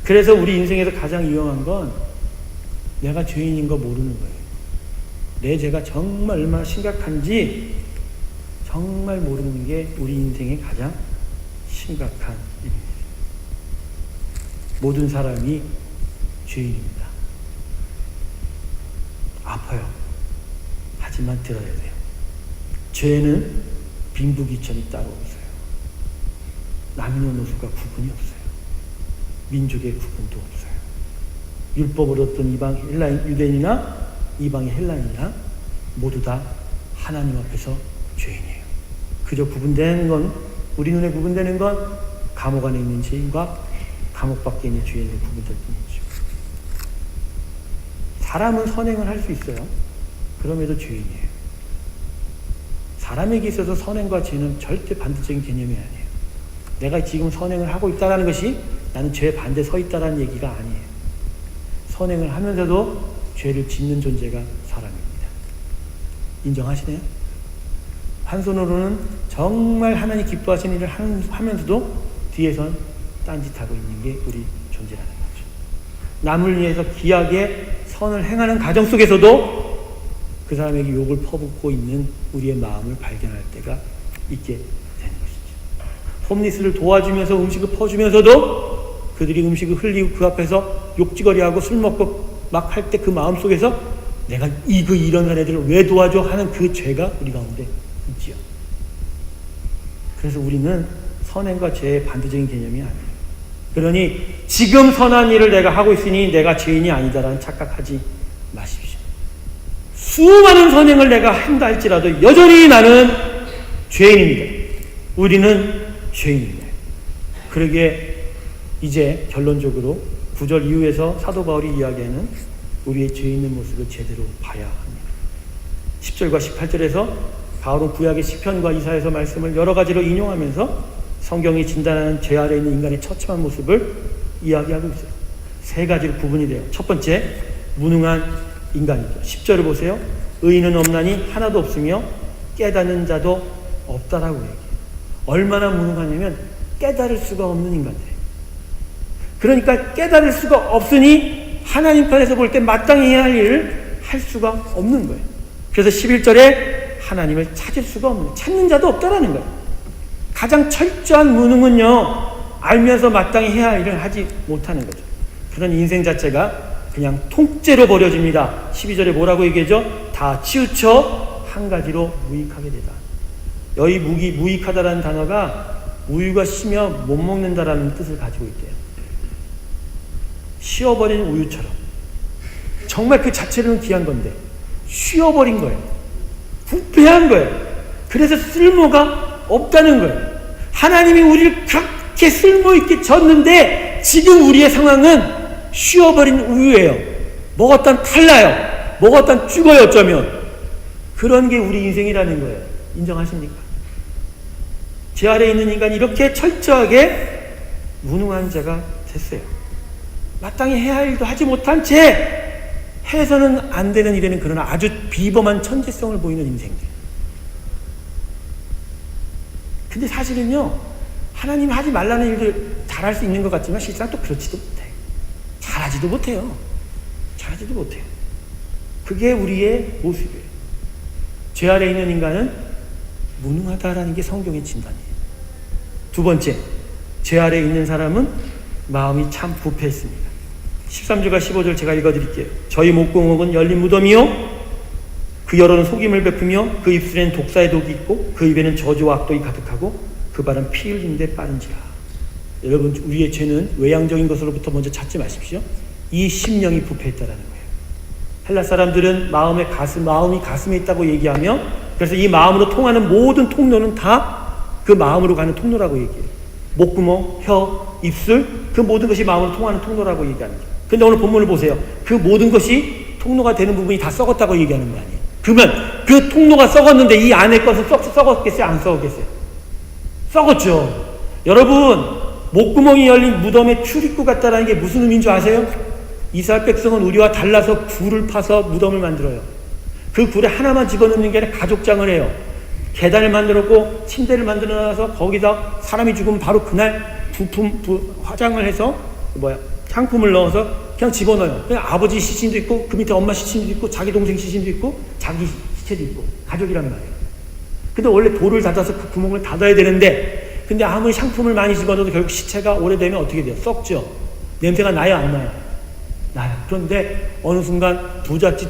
그래서 우리 인생에서 가장 위험한 건 내가 죄인인 거 모르는 거예요. 내 죄가 정말 얼마나 심각한지 정말 모르는 게 우리 인생의 가장 심각한 일입니다. 모든 사람이 죄인입니다. 아파요. 하지만 들어야 돼요. 죄는 빈부귀천이 따로 없어요. 남녀노소가 구분이 없어요. 민족의 구분도 없어요. 율법을 얻던 이방 유대인이나 이방의 헬라인이나 모두 다 하나님 앞에서 죄인이에요. 그저 구분되는 건, 우리 눈에 구분되는 건 감옥 안에 있는 죄인과 감옥 밖에 있는 죄인의 구분될 뿐이죠. 사람은 선행을 할 수 있어요. 그럼에도 죄인이에요. 사람에게 있어서 선행과 죄는 절대 반대적인 개념이 아니에요. 내가 지금 선행을 하고 있다는 것이 나는 죄 반대에 서 있다는 얘기가 아니에요. 선행을 하면서도 죄를 짓는 존재가 사람입니다. 인정하시네요? 한 손으로는 정말 하나님 기뻐하시는 일을 하면서도 뒤에선 딴짓하고 있는 게 우리 존재라는 거죠. 남을 위해서 귀하게 선을 행하는 가정 속에서도 그 사람에게 욕을 퍼붓고 있는 우리의 마음을 발견할 때가 있게 되는 것이죠. 홈리스를 도와주면서 음식을 퍼주면서도 그들이 음식을 흘리고 그 앞에서 욕지거리하고 술 먹고 막 할 때 그 마음 속에서 내가 이런 애들을 왜 도와줘 하는 그 죄가 우리 가운데 있지요. 그래서 우리는 선행과 죄의 반대적인 개념이 아니에요. 그러니 지금 선한 일을 내가 하고 있으니 내가 죄인이 아니다라는 착각하지 마십시오. 수많은 선행을 내가 한다 할지라도 여전히 나는 죄인입니다. 우리는 죄인입니다. 그러기에 이제 결론적으로 9절 이후에서 사도 바울이 이야기하는 우리의 죄 있는 모습을 제대로 봐야 합니다. 10절과 18절에서 바울은 구약의 시편과 이사야서 말씀을 여러 가지로 인용하면서 성경이 진단하는 죄 아래 있는 인간의 처참한 모습을 이야기하고 있어요. 세 가지로 구분이 돼요. 첫 번째, 무능한 인간이죠. 10절을 보세요. 의인은 없나니 하나도 없으며 깨닫는 자도 없다라고 얘기해요. 얼마나 무능하냐면 깨달을 수가 없는 인간들이에요. 그러니까 깨달을 수가 없으니 하나님 편에서 볼 때 마땅히 해야 할 일을 할 수가 없는 거예요. 그래서 11절에 하나님을 찾을 수가 없는, 찾는 자도 없다라는 거예요. 가장 철저한 무능은요, 알면서 마땅히 해야 할 일을 하지 못하는 거죠. 그런 인생 자체가 그냥 통째로 버려집니다. 12절에 뭐라고 얘기하죠? 다 치우쳐 한 가지로 무익하게 되다. 여기 무익하다라는 단어가 우유가 쉬며 못 먹는다라는 뜻을 가지고 있대요. 쉬어버린 우유처럼. 정말 그 자체로는 귀한 건데 쉬어버린 거예요. 부패한 거예요. 그래서 쓸모가 없다는 거예요. 하나님이 우리를 그렇게 쓸모있게 졌는데 지금 우리의 상황은 쉬어버린 우유예요. 먹었단 탈나요. 먹었단 죽어요. 어쩌면 그런 게 우리 인생이라는 거예요. 인정하십니까? 제 아래에 있는 인간이 이렇게 철저하게 무능한 자가 됐어요. 마땅히 해야 할 일도 하지 못한 채 해서는 안 되는 일에는 그러나 아주 비범한 천재성을 보이는 인생들. 근데 사실은요, 하나님이 하지 말라는 일들 잘할 수 있는 것 같지만 실상 또 그렇지도 못해. 잘하지도 못해요. 잘하지도 못해요. 그게 우리의 모습이에요. 죄 아래 있는 인간은 무능하다라는 게 성경의 진단이에요. 두 번째, 죄 아래 있는 사람은 마음이 참 부패했습니다. 13절과 15절 제가 읽어드릴게요. 저희 목구멍은 열린 무덤이요 그 혀로는 속임을 베푸며 그 입술에는 독사의 독이 있고 그 입에는 저주와 악독이 가득하고 그 발은 피 흘리는 데 빠른지라. 여러분, 우리의 죄는 외향적인 것으로부터 먼저 찾지 마십시오. 이 심령이 부패했다라는 거예요. 헬라 사람들은 마음이 가슴에 있다고 얘기하며, 그래서 이 마음으로 통하는 모든 통로는 다 그 마음으로 가는 통로라고 얘기해요. 목구멍, 혀, 입술, 그 모든 것이 마음으로 통하는 통로라고 얘기하는 거예요. 근데 오늘 본문을 보세요. 그 모든 것이 통로가 되는 부분이 다 썩었다고 얘기하는 거 아니에요. 그러면 그 통로가 썩었는데 이 안에 것은 썩었겠어요? 안 썩었겠어요? 썩었죠. 여러분, 목구멍이 열린 무덤의 출입구 같다라는 게 무슨 의미인 줄 아세요? 이스라엘 백성은 우리와 달라서 굴을 파서 무덤을 만들어요. 그 굴에 하나만 집어넣는 게 아니라 가족장을 해요. 계단을 만들었고 침대를 만들어놔서 거기다 사람이 죽으면 바로 그날 화장을 해서 향품을 넣어서 그냥 집어넣어요. 그냥 아버지 시신도 있고 그 밑에 엄마 시신도 있고 자기 동생 시신도 있고 자기 시체도 있고 가족이란 말이에요. 근데 원래 돌을 닫아서 그 구멍을 닫아야 되는데, 근데 아무리 향품을 많이 집어넣어도 결국 시체가 오래되면 어떻게 돼요? 썩죠. 냄새가 나요, 안 나요? 나요. 그런데 어느 순간 부잣집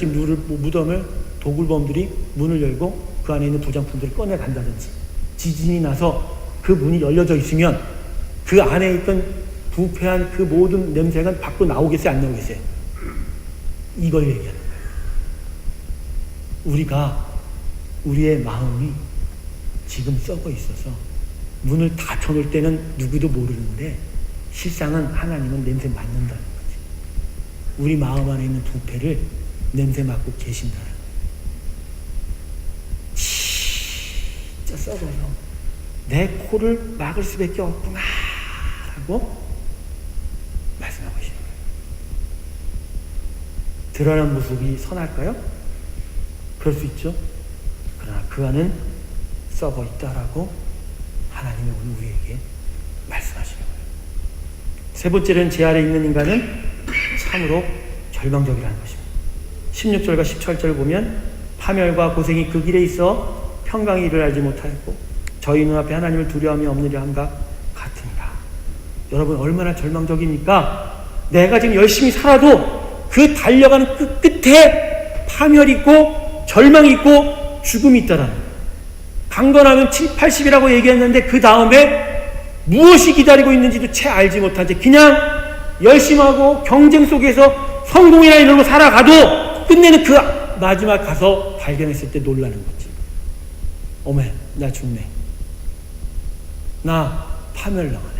무덤을 도굴범들이 문을 열고 그 안에 있는 부장품들을 꺼내간다든지, 지진이 나서 그 문이 열려져 있으면 그 안에 있던 부패한 그 모든 냄새가 밖으로 나오겠어요, 안 나오겠어요? 이걸 얘기하는 거예요. 우리의 마음이 지금 썩어 있어서 문을 닫혀놓을 때는 누구도 모르는데 실상은 하나님은 냄새 맡는다는 거지. 우리 마음 안에 있는 부패를 냄새 맡고 계신다는 거예요. 진짜 썩어서 내 코를 막을 수밖에 없구나 라고 말씀하고 계시는 거예요. 드러난 모습이 선할까요? 그럴 수 있죠. 그러나 그 안은 썩어 있다라고 하나님이 오늘 우리에게 말씀하시는 거예요. 세 번째는 제 아래 있는 인간은 참으로 절망적이라는 것입니다. 16절과 17절을 보면 파멸과 고생이 그 길에 있어 평강의 일을 알지 못하였고 저희 눈앞에 하나님을 두려움이 없느냐 함과 같으니라. 여러분, 얼마나 절망적입니까? 내가 지금 열심히 살아도 그 달려가는 그 끝에 파멸이 있고 절망이 있고 죽음이 있다라는 거예요. 강건하면 7, 80이라고 얘기했는데 그 다음에 무엇이 기다리고 있는지도 채 알지 못한 채 그냥 열심히 하고 경쟁 속에서 성공이라 이러고 살아가도 끝내는 그 마지막 가서 발견했을 때 놀라는 거지. 어메, 나 죽네. 나 파멸당하네.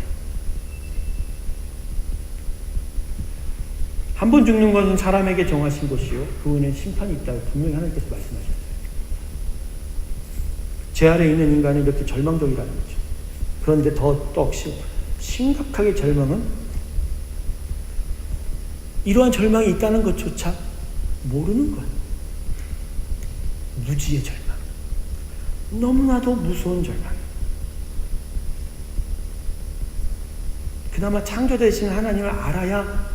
한 번 죽는 것은 사람에게 정하신 것이요 그 후에는 심판이 있다고 분명히 하나님께서 말씀하셨어요. 제 아래에 있는 인간은 이렇게 절망적이라는 거죠. 그런데 더 심각하게 절망은 이러한 절망이 있다는 것조차 모르는 거예요. 무지의 절망. 너무나도 무서운 절망. 그나마 창조되신 하나님을 알아야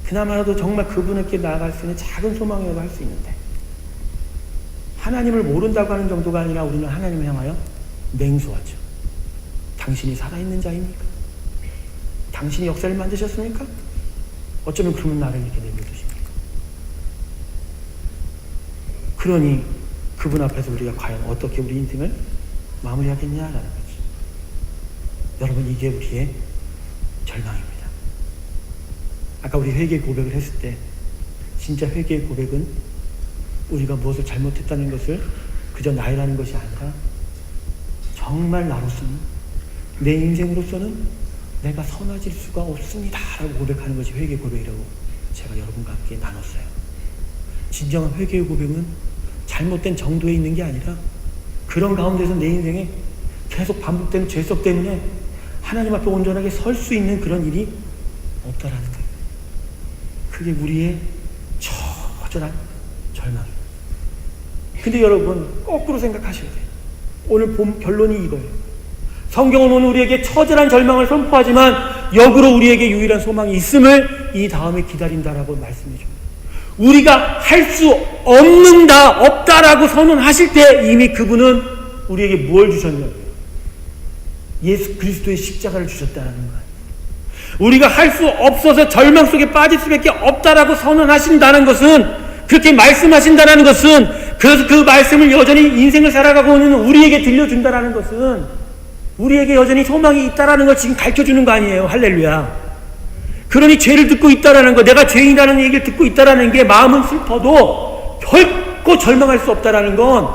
그나마라도 정말 그분에게 나아갈 수 있는 작은 소망이라도 할 수 있는데, 하나님을 모른다고 하는 정도가 아니라 우리는 하나님을 향하여 냉소하죠. 당신이 살아있는 자입니까? 당신이 역사를 만드셨습니까? 어쩌면 그러면 나를 이렇게 내버려두십니까? 그러니 그분 앞에서 우리가 과연 어떻게 우리 인생을 마무리하겠냐라는 거죠. 여러분, 이게 우리의 절망입니다. 아까 우리 회개 고백을 했을 때 진짜 회개의 고백은 우리가 무엇을 잘못했다는 것을 그저 나이라는 것이 아니라 정말 나로서는, 내 인생으로서는 내가 선해질 수가 없습니다 라고 고백하는 것이 회개 고백이라고 제가 여러분과 함께 나눴어요. 진정한 회개의 고백은 잘못된 정도에 있는 게 아니라 그런 가운데서 내 인생에 계속 반복되는 죄성 때문에 하나님 앞에 온전하게 설 수 있는 그런 일이 없다라는 거예요. 그게 우리의 처절한 절망이에요. 근데 여러분 거꾸로 생각하셔야 돼요. 오늘 본 결론이 이거예요. 성경은 오늘 우리에게 처절한 절망을 선포하지만 역으로 우리에게 유일한 소망이 있음을 이 다음에 기다린다라고 말씀해 줍니다. 우리가 할 수 없다라고 선언하실 때 이미 그분은 우리에게 뭘 주셨냐고요? 예수 그리스도의 십자가를 주셨다는 거예요. 우리가 할 수 없어서 절망 속에 빠질 수밖에 없다라고 선언하신다는 것은, 그렇게 말씀하신다는 것은, 그래서 그 말씀을 여전히 인생을 살아가고 있는 우리에게 들려준다는 것은 우리에게 여전히 소망이 있다라는 걸 지금 가르쳐주는 거 아니에요. 할렐루야. 그러니 죄를 듣고 있다라는 거, 내가 죄인이라는 얘기를 듣고 있다라는 게 마음은 슬퍼도 결코 절망할 수 없다라는 건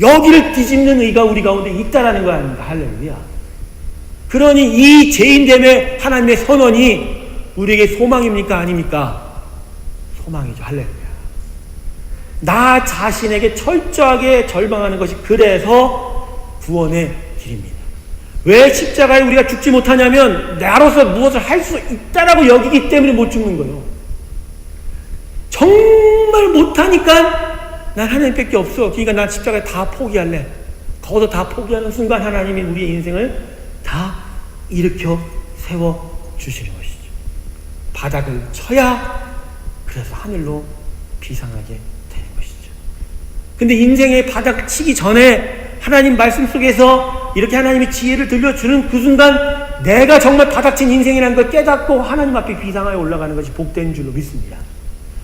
여기를 뒤집는 의가 우리 가운데 있다라는 거 아닙니까? 할렐루야. 그러니 이 죄인됨의 하나님의 선언이 우리에게 소망입니까? 아닙니까? 소망이죠. 할렐루야. 나 자신에게 철저하게 절망하는 것이 그래서 구원의 길입니다. 왜 십자가에 우리가 죽지 못하냐면 나로서 무엇을 할 수 있다라고 여기기 때문에 못 죽는 거예요. 정말 못하니까 난 하나님밖에 없어. 그러니까 난 십자가에 다 포기할래. 거기서 다 포기하는 순간 하나님이 우리의 인생을 다 일으켜 세워주시는 것이죠. 바닥을 쳐야 그래서 하늘로 비상하게 되는 것이죠. 근데 인생의 바닥 치기 전에 하나님 말씀 속에서 이렇게 하나님의 지혜를 들려주는 그 순간 내가 정말 바닥친 인생이라는 걸 깨닫고 하나님 앞에 비상하여 올라가는 것이 복된 줄로 믿습니다.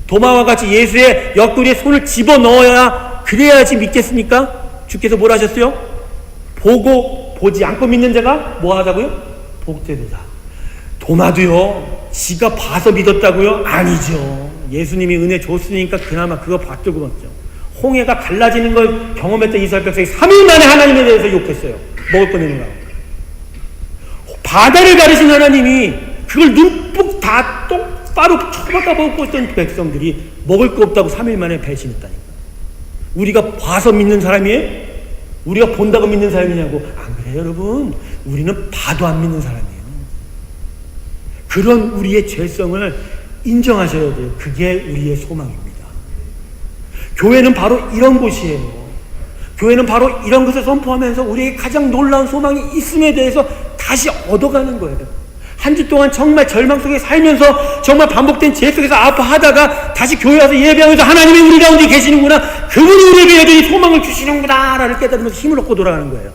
도마와 같이 예수의 옆구리에 손을 집어넣어야 그래야지 믿겠습니까? 주께서 뭘 하셨어요? 보고 보지 않고 믿는 자가 뭐 하다고요? 복되도다. 도마도요 지가 봐서 믿었다고요? 아니죠. 예수님이 은혜 줬으니까 그나마 그거 받들고 먹죠. 홍해가 갈라지는 걸 경험했던 이스라엘 백성이 3일 만에 하나님에 대해서 욕했어요. 먹을 거 내놓으라고. 바다를 가르신 하나님이 그걸 눈ปุ๊ 다 똑바로 쳐박아 먹고 있던 백성들이 먹을 거 없다고 3일 만에 배신했다니까. 우리가 봐서 믿는 사람이에요? 우리가 본다고 믿는 사람이냐고. 안 그래요 여러분. 우리는 봐도 안 믿는 사람이에요. 그런 우리의 죄성을 인정하셔야 돼요. 그게 우리의 소망입니다. 교회는 바로 이런 곳이에요. 교회는 바로 이런 것을 선포하면서 우리에게 가장 놀라운 소망이 있음에 대해서 다시 얻어가는 거예요. 한 주 동안 정말 절망 속에 살면서 정말 반복된 죄 속에서 아파하다가 다시 교회 와서 예배하면서 하나님이 우리 가운데 계시는구나, 그분이 우리에게 여전히 소망을 주시는구나 라를 깨달으면서 힘을 얻고 돌아가는 거예요.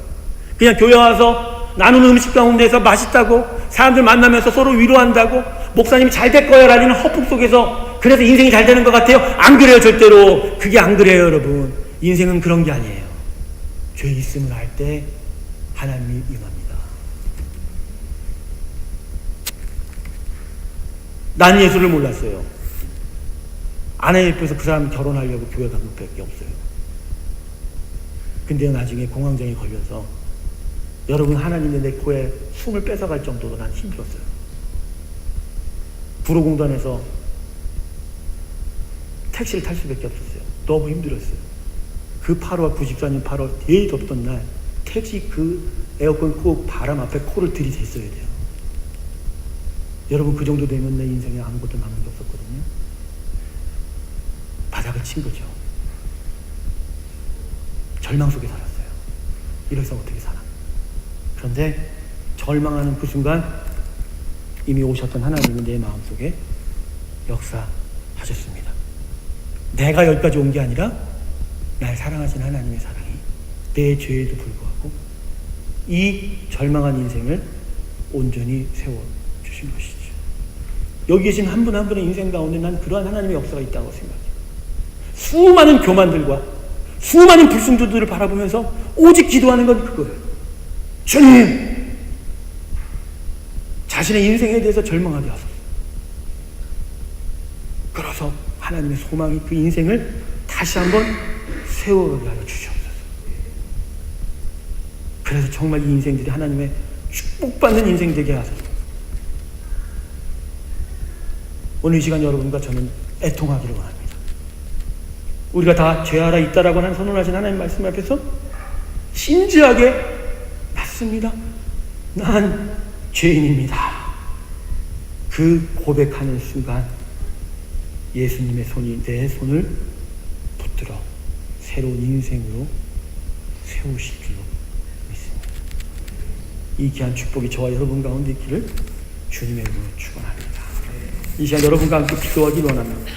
그냥 교회 와서 나누는 음식 가운데서 맛있다고, 사람들 만나면서 서로 위로한다고, 목사님이 잘 될 거예요 라는 허풍 속에서 그래서 인생이 잘 되는 것 같아요? 안 그래요. 절대로 그게 안 그래요. 여러분, 인생은 그런 게 아니에요. 죄 있음을 알 때 하나님이 임합니다. 난 예수를 몰랐어요. 아내 옆에서 그 사람 결혼하려고 교회 간 것밖에 없어요. 근데 나중에 공황장애 걸려서 여러분, 하나님이 내 코에 숨을 뺏어갈 정도로 난 힘들었어요. 구로공단에서 택시를 탈 수밖에 없었어요. 너무 힘들었어요. 그 8월, 94년 8월 제일 덥던 날 택시 그 에어컨 코 바람 앞에 코를 들이댔어야 돼요. 여러분, 그 정도 되면 내 인생에 아무것도 남은 게 없었거든요. 바닥을 친 거죠. 절망 속에 살았어요. 이래서 어떻게 살아? 그런데 절망하는 그 순간 이미 오셨던 하나님이 내 마음속에 역사하셨습니다. 내가 여기까지 온 게 아니라 날 사랑하신 하나님의 사랑이 내 죄에도 불구하고 이 절망한 인생을 온전히 세워주신 것이죠. 여기 계신 한 분 한 분의 인생 가운데 난 그러한 하나님의 역사가 있다고 생각해요. 수많은 교만들과 수많은 불순조들을 바라보면서 오직 기도하는 건 그거예요. 주님, 자신의 인생에 대해서 절망하게 하소서. 그래서 하나님의 소망이 그 인생을 다시 한번 세워가게 하여 주시옵소서. 그래서 정말 이 인생들이 하나님의 축복받는 인생 되게 하소서. 오늘 이 시간 여러분과 저는 애통하기를 원합니다. 우리가 다 죄하라 있다라고 하는 선언하신 하나님 말씀 앞에서 진지하게 맞습니다. 난 죄인입니다. 그 고백하는 순간 예수님의 손이 내 손을 붙들어 새로운 인생으로 세우실 줄로 믿습니다. 이 귀한 축복이 저와 여러분 가운데 있기를 주님의 이름으로 축원합니다. 이 시간 여러분과 함께 기도하기 원합니다.